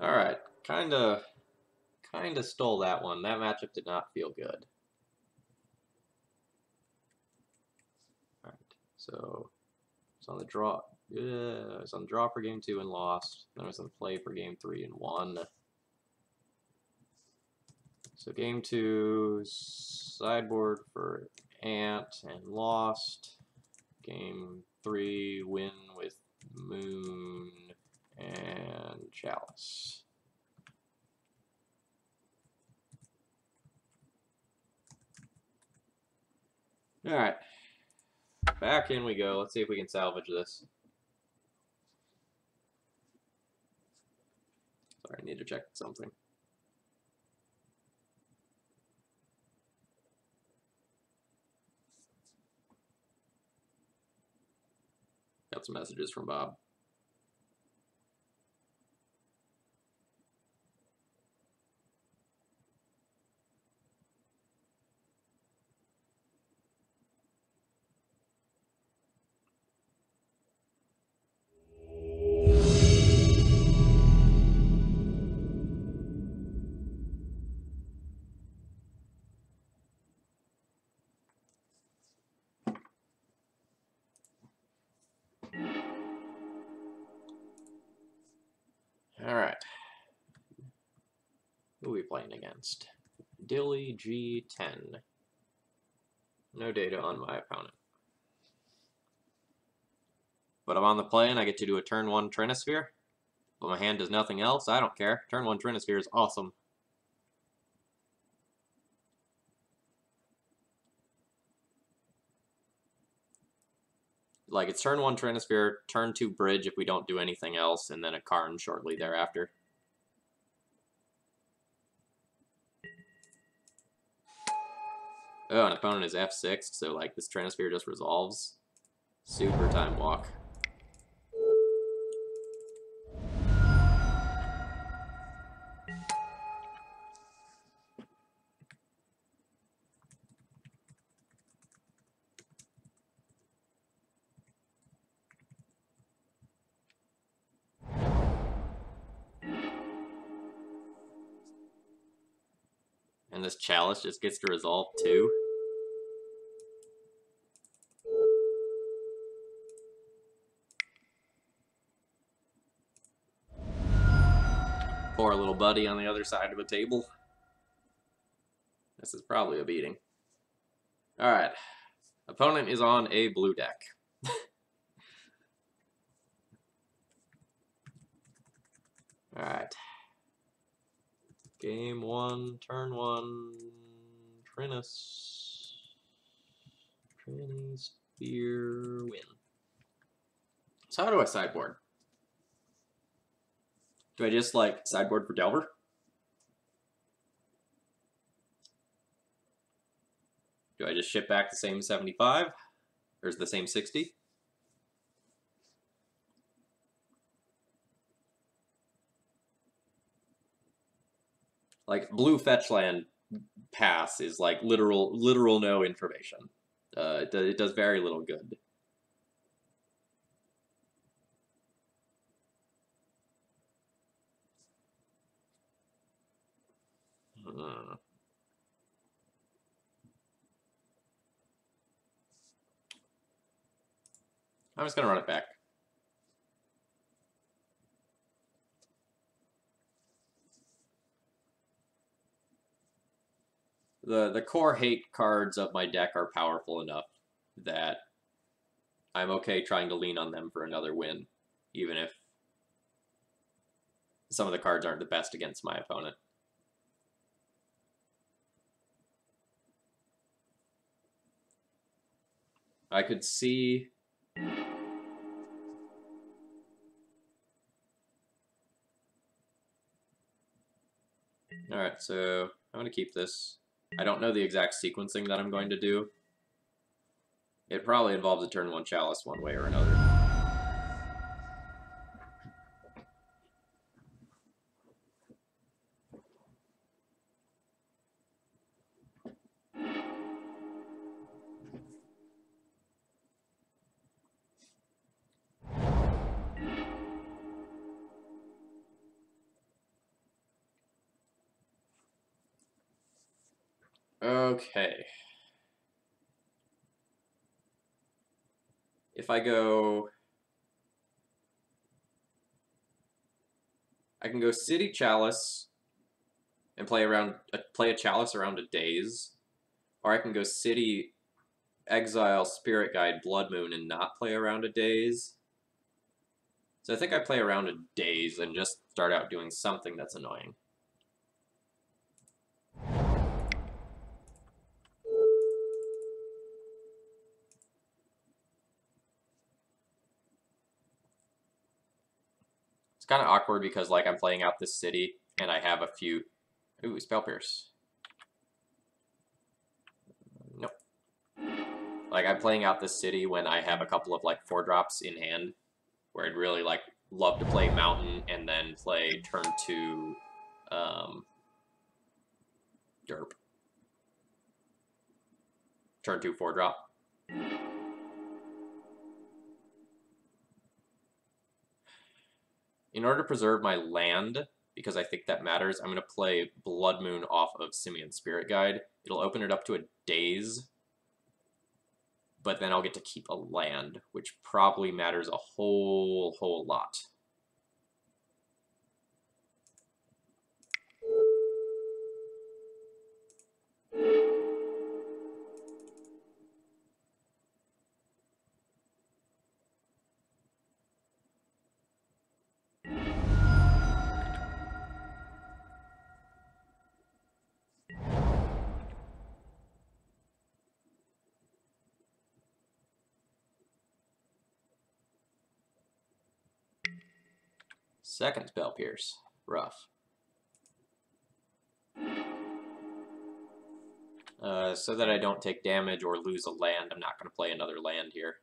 Alright, kinda stole that one. That matchup did not feel good. Alright, so it's on the draw. Yeah, it's on the draw for game 2 and lost. Then I was on play for game 3 and won. So game 2, sideboard for Ant and lost. Game 3, win with Moon and Chalice. Alright. Back in we go. Let's see if we can salvage this. Sorry, I need to check something. Got some messages from Bob. playing against? Dilly G10. No data on my opponent. But I'm on the play and I get to do a turn 1 Trinisphere. But my hand does nothing else. I don't care. Turn 1 Trinisphere is awesome. Like, it's turn 1 Trinisphere, turn 2 Bridge if we don't do anything else, and then a Karn shortly thereafter. Oh, an opponent is F6, so like this Trinisphere just resolves. Super time walk. And this Chalice just gets to resolve too. Poor little buddy on the other side of the table. This is probably a beating. Alright. Opponent is on a blue deck. Alright. Game 1, turn 1, Trinisphere, win. So how do I sideboard? Do I just, like, sideboard for Delver? Do I just ship back the same 75? Or is the same 60? Like, blue fetch land pass is like literal no information. It does very little good. I'm just gonna run it back. The core hate cards of my deck are powerful enough that I'm okay trying to lean on them for another win, even if some of the cards aren't the best against my opponent. I could see... Alright, so I'm going to keep this. I don't know the exact sequencing that I'm going to do. It probably involves a turn 1 Chalice one way or another. Okay. If I go... I can go City Chalice and play a Chalice around a Daze, or I can go City Exile Spirit Guide Blood Moon and not play around a Daze. So I think I play around a Daze and just start out doing something that's annoying. It's kind of awkward because, like, I'm playing out this city and I have a few... Ooh, Spell Pierce. Nope. Like, I'm playing out this city when I have a couple of, like, 4-drops in hand, where I'd really, like, love to play Mountain and then play turn 2, Derp. Turn 2 4-drop. In order to preserve my land, because I think that matters, I'm going to play Blood Moon off of Simian Spirit Guide. It'll open it up to a Daze, but then I'll get to keep a land, which probably matters a whole lot. Second spell pierce. Rough. So that I don't take damage or lose a land, I'm not going to play another land here.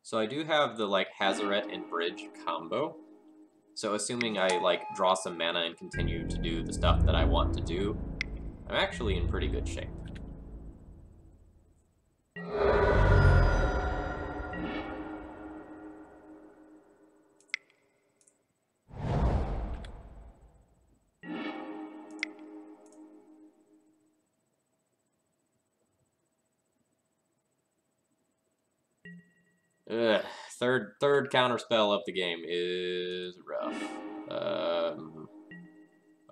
So I do have the, like, Hazaret and Bridge combo. So assuming I, like, draw some mana and continue to do the stuff that I want to do, I'm actually in pretty good shape. Ugh, third counterspell of the game is rough.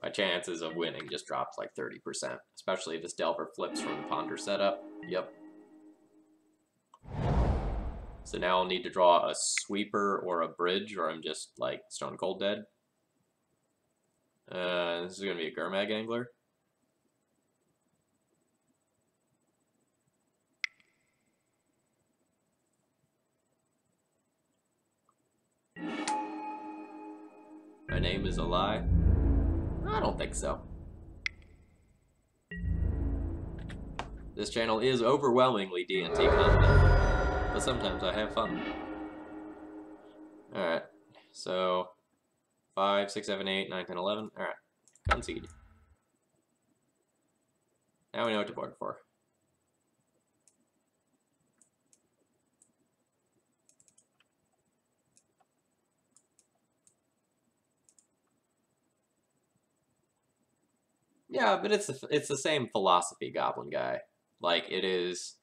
My chances of winning just dropped like 30%, especially if this Delver flips from the Ponder setup. Yep. So now I'll need to draw a Sweeper or a Bridge, or I'm just, like, stone cold dead. This is going to be a Gurmag Angler. My name is a lie? I don't think so. This channel is overwhelmingly D&T content, but sometimes I have fun. Alright, so 5, 6, 7, 8, 9, 10, 11. Alright, concede. Now we know what to board for. Yeah, but it's the same philosophy, Goblin Guy. Like, it is,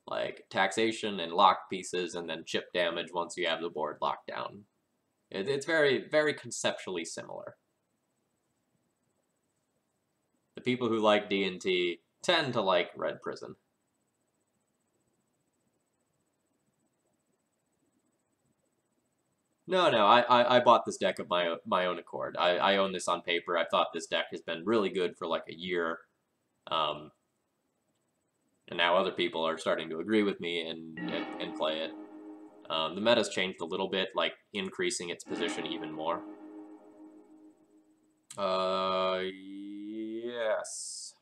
like, taxation and lock pieces and then chip damage once you have the board locked down. It's very, very conceptually similar. The people who like D&T tend to like Red Prison. No, I bought this deck of my own accord. I own this on paper. I thought this deck has been really good for like a year. And now other people are starting to agree with me and play it. The meta's changed a little bit, like increasing its position even more. Yes.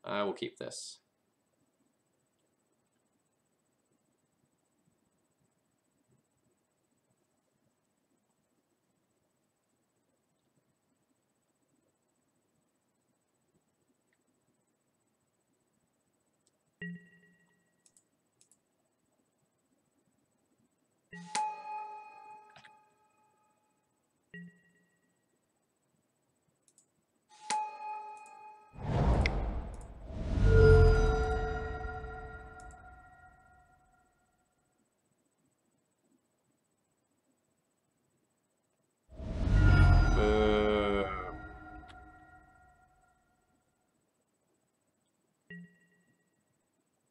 I will keep this.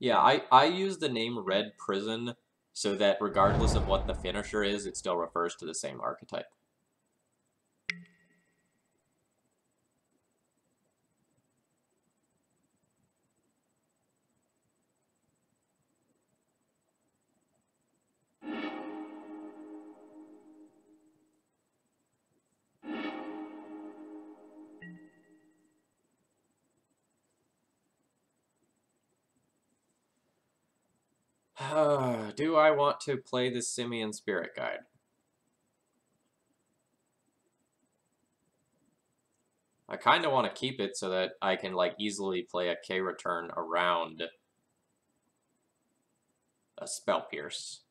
Yeah, I use the name Red Prison so that regardless of what the finisher is, it still refers to the same archetype. Do I want to play the Simian Spirit Guide? I kind of want to keep it so that I can, like, easily play a K return around a Spell Pierce.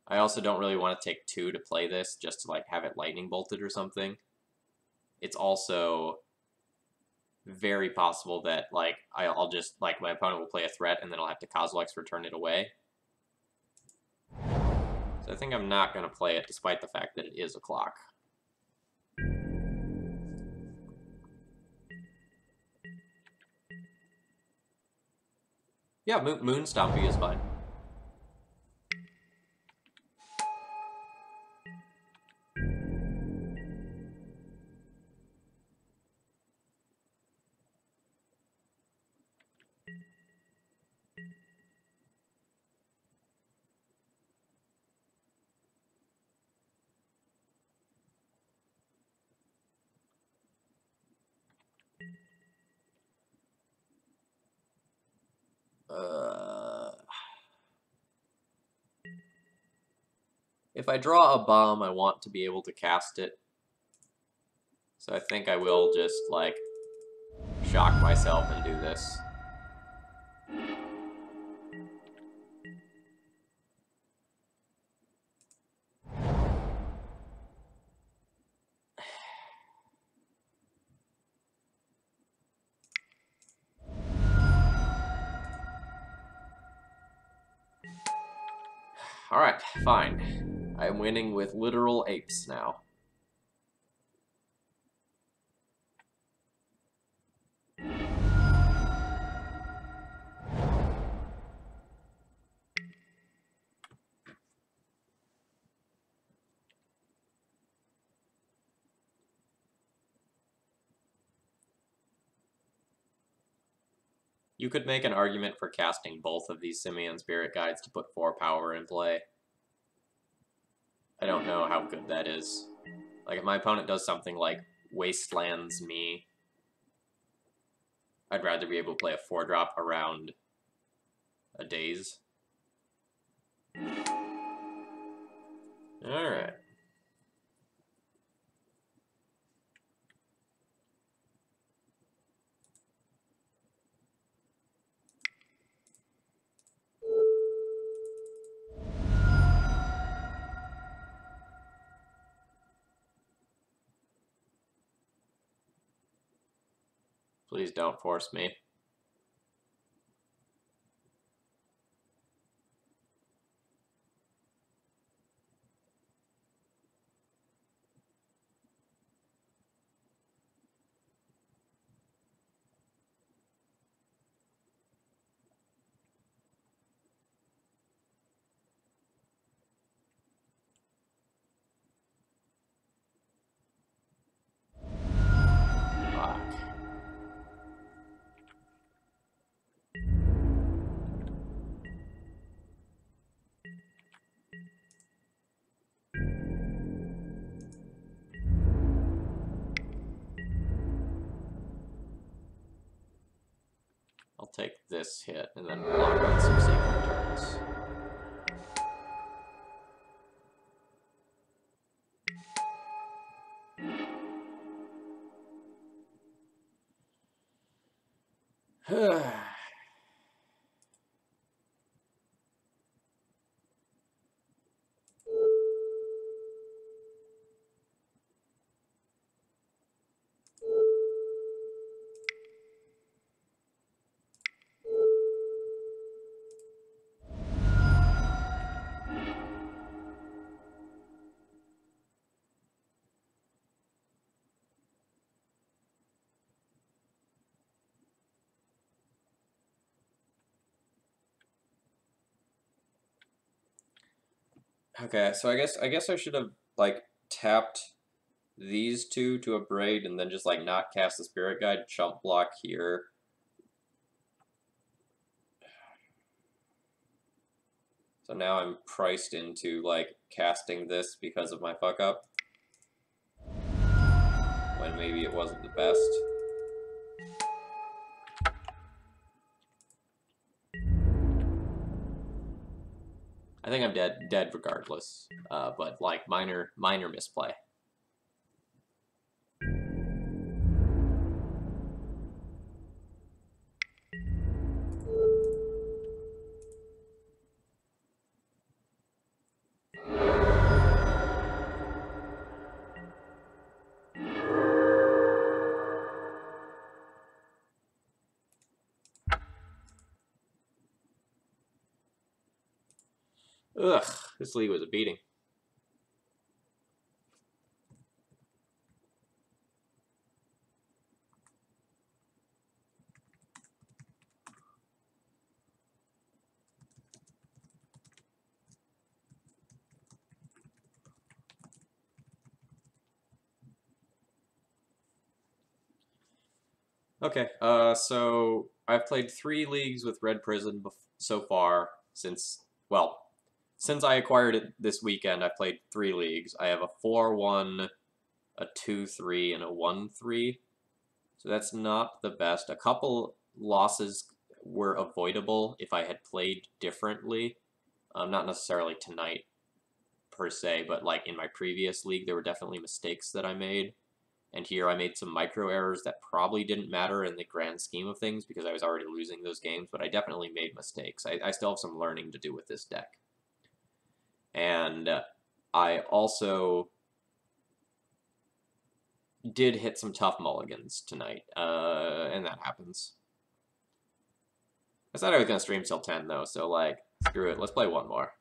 I also don't really want to take 2 to play this, just to, like, have it lightning bolted or something. It's also very possible that, like, I'll just, like, my opponent will play a threat and then I'll have to Kozilek's return it away. So I think I'm not going to play it, despite the fact that it is a clock. Yeah, Moon Stompy is fine. If I draw a bomb, I want to be able to cast it. So I think I will just, like, shock myself and do this. Alright, fine. I'm winning with literal apes now. You could make an argument for casting both of these Simian Spirit Guides to put 4 power in play. I don't know how good that is. Like, if my opponent does something like Wastelands me, I'd rather be able to play a 4-drop around a Daze. Alright. Please don't force me. Fuck. I'll take this hit and then block on subsequent turns. Okay, so I guess I should have, like, tapped these 2 to Abrade and then just, like, not cast the Spirit Guide, jump block here. So now I'm priced into, like, casting this because of my fuck up. When maybe it wasn't the best. I think I'm dead regardless. But like minor misplay. Ugh, this league was a beating. Okay, so I've played 3 leagues with Red Prison so far since I acquired it this weekend. I've played 3 leagues. I have a 4-1, a 2-3, and a 1-3. So that's not the best. A couple losses were avoidable if I had played differently. Not necessarily tonight per se, but like in my previous league, there were definitely mistakes that I made. And here I made some micro errors that probably didn't matter in the grand scheme of things because I was already losing those games, but I definitely made mistakes. I still have some learning to do with this deck. And I also did hit some tough mulligans tonight, and that happens. I said I was going to stream till 10, though, so, like, screw it. Let's play one more.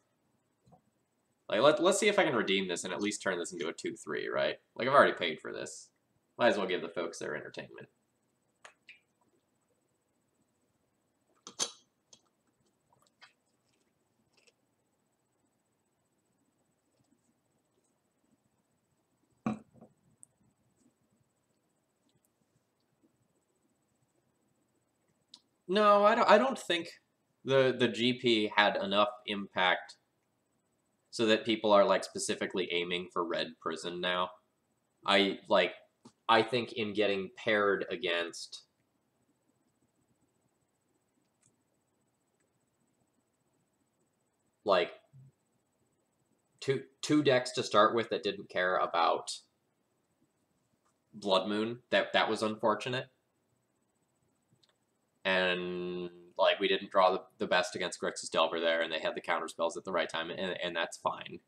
Like, let's see if I can redeem this and at least turn this into a 2-3, right? Like, I've already paid for this. Might as well give the folks their entertainment. No, I don't think the GP had enough impact so that people are like specifically aiming for Red Prison now. I think in getting paired against like two decks to start with that didn't care about Blood Moon, that was unfortunate. And like we didn't draw the best against Grixis Delver there, and they had the counter spells at the right time, and that's fine.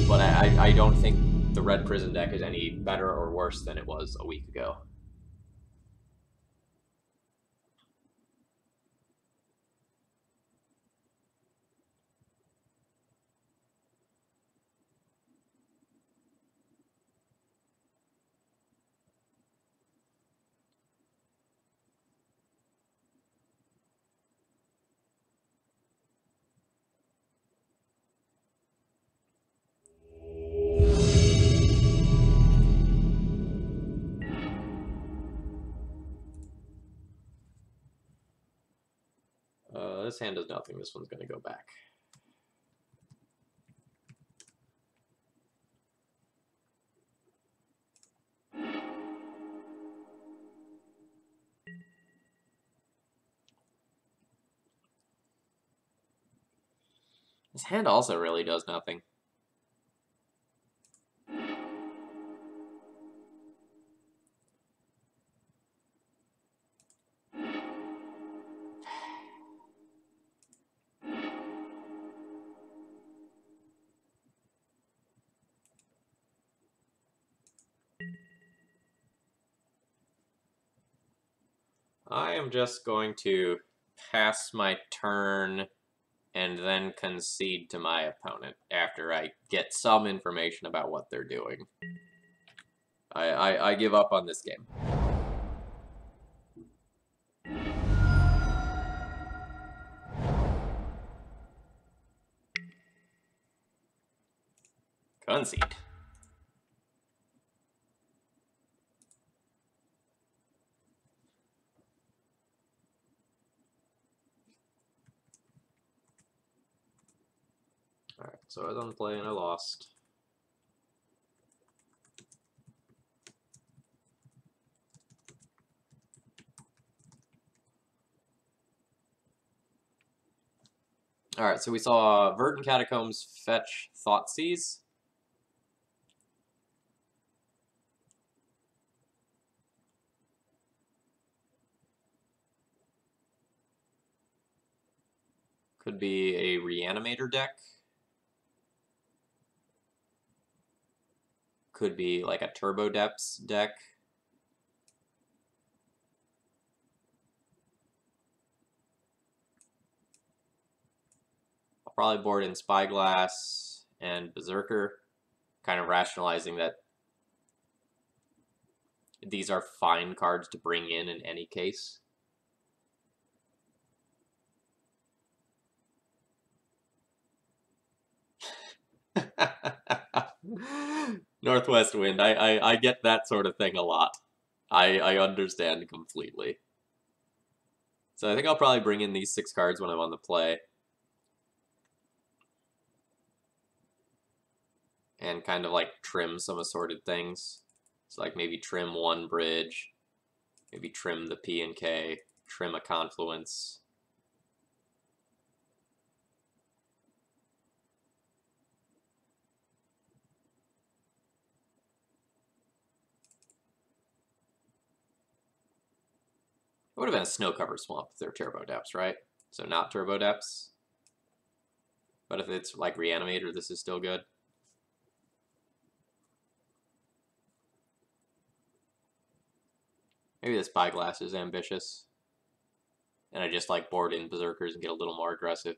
But I don't think the Red Prison deck is any better or worse than it was a week ago. This hand does nothing. This one's going to go back. This hand also really does nothing. I am just going to pass my turn and then concede to my opponent after I get some information about what they're doing. I give up on this game. Concede. Alright, so I was on play and I lost. Alright, so we saw Verdant Catacombs fetch Thoughtseize. Could be a Reanimator deck. Could be like a Turbo Depths deck. I'll probably board in Spyglass and Berserker, kind of rationalizing that these are fine cards to bring in any case. Northwest Wind, I get that sort of thing a lot. I understand completely. So I think I'll probably bring in these 6 cards when I'm on the play. And kind of like trim some assorted things. So like maybe trim 1 bridge, maybe trim the P and K, trim a confluence. It would have been a snow cover swamp if they're turbo depths, right? So not turbo depths. But if it's like Reanimator, this is still good. Maybe the Spyglass is ambitious. And I just like board in Berserkers and get a little more aggressive.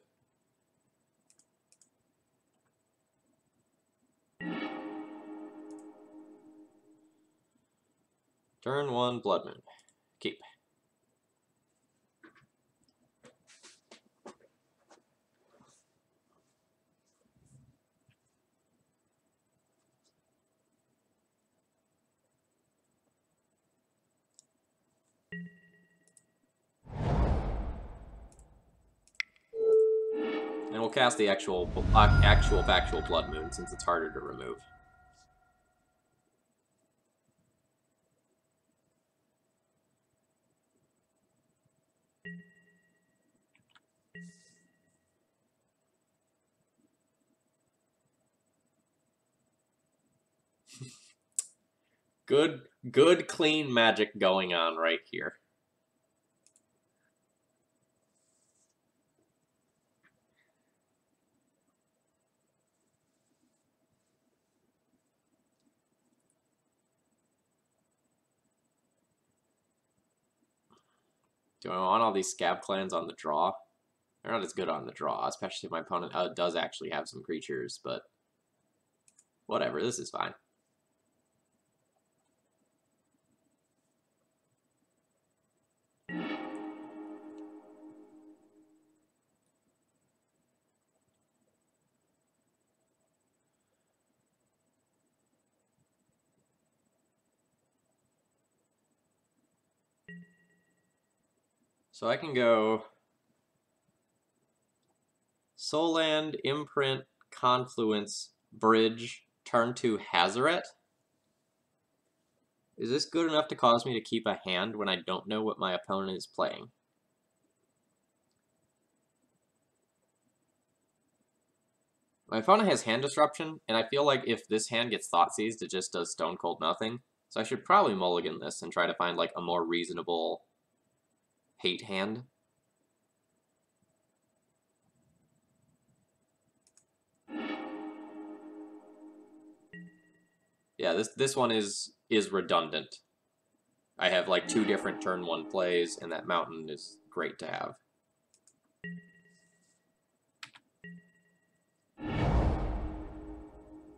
Turn 1, Blood Moon. Keep. And we'll cast the actual factual Blood Moon since it's harder to remove. Good clean magic going on right here. Do I want all these Scab Clans on the draw? They're not as good on the draw, especially if my opponent does actually have some creatures, but whatever, this is fine. So I can go Soul Land, Imprint, Confluence, Bridge, turn 2 Hazaret. Is this good enough to cause me to keep a hand when I don't know what my opponent is playing? My opponent has hand disruption, and I feel like if this hand gets Thoughtseized, it just does stone cold nothing. So I should probably mulligan this and try to find like a more reasonable hate hand. Yeah, this one is redundant. I have like 2 different turn 1 plays, and that mountain is great to have.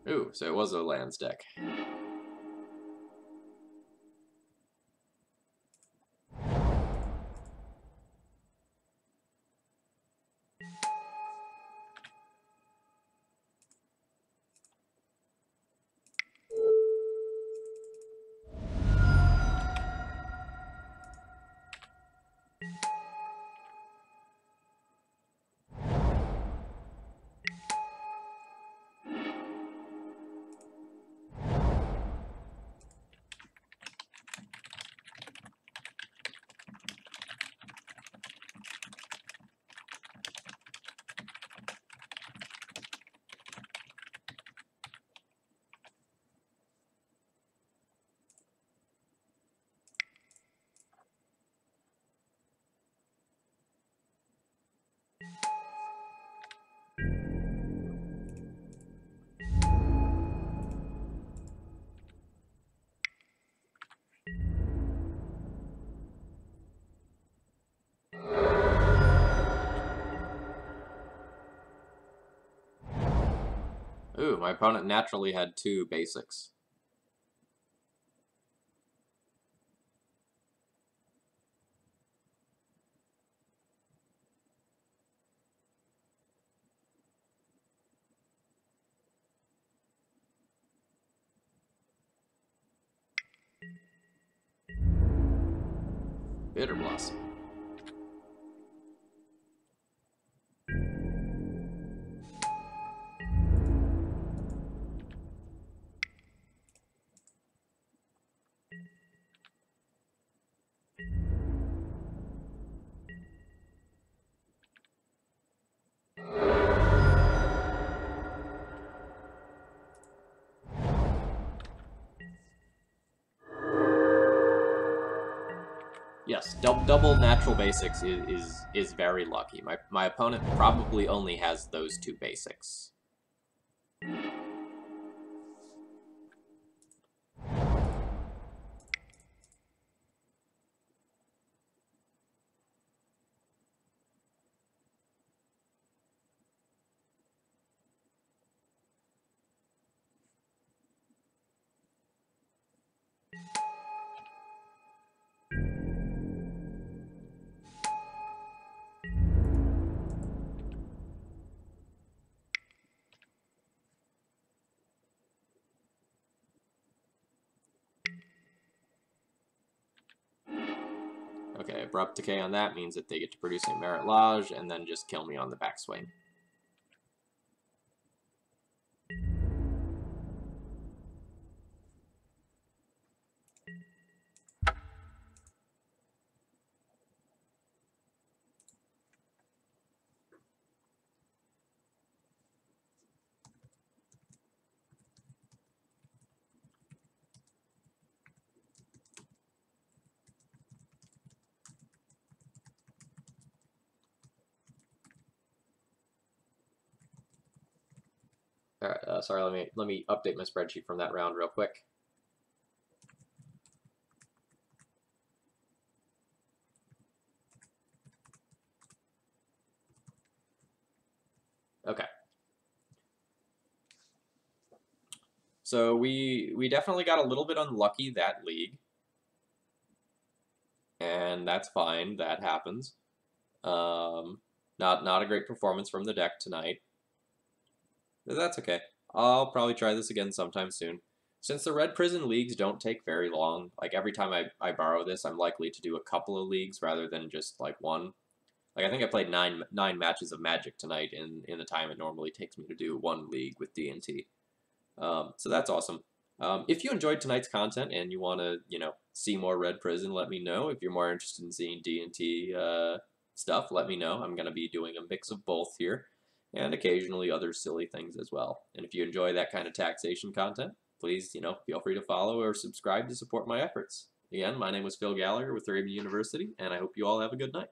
Ooh, so it was a lands deck. Ooh, my opponent naturally had 2 basics. Bitter Blossom. Yes, double natural basics is very lucky. My opponent probably only has those 2 basics. Okay, Abrupt Decay on that means that they get to produce a Merit Lodge and then just kill me on the backswing. All right, sorry, let me update my spreadsheet from that round real quick. Okay. So we definitely got a little bit unlucky that league. And that's fine, that happens. Not a great performance from the deck tonight. But that's okay. I'll probably try this again sometime soon. Since the Red Prison leagues don't take very long, like every time I borrow this, I'm likely to do a couple of leagues rather than just like one. Like I think I played nine matches of Magic tonight in the time it normally takes me to do one league with D&T. So that's awesome. If you enjoyed tonight's content and you want to, see more Red Prison, let me know. If you're more interested in seeing D&T stuff, let me know. I'm going to be doing a mix of both here, and occasionally other silly things as well. And if you enjoy that kind of taxation content, please, feel free to follow or subscribe to support my efforts. Again, my name was Phil Gallagher with ThrabenU University, and I hope you all have a good night.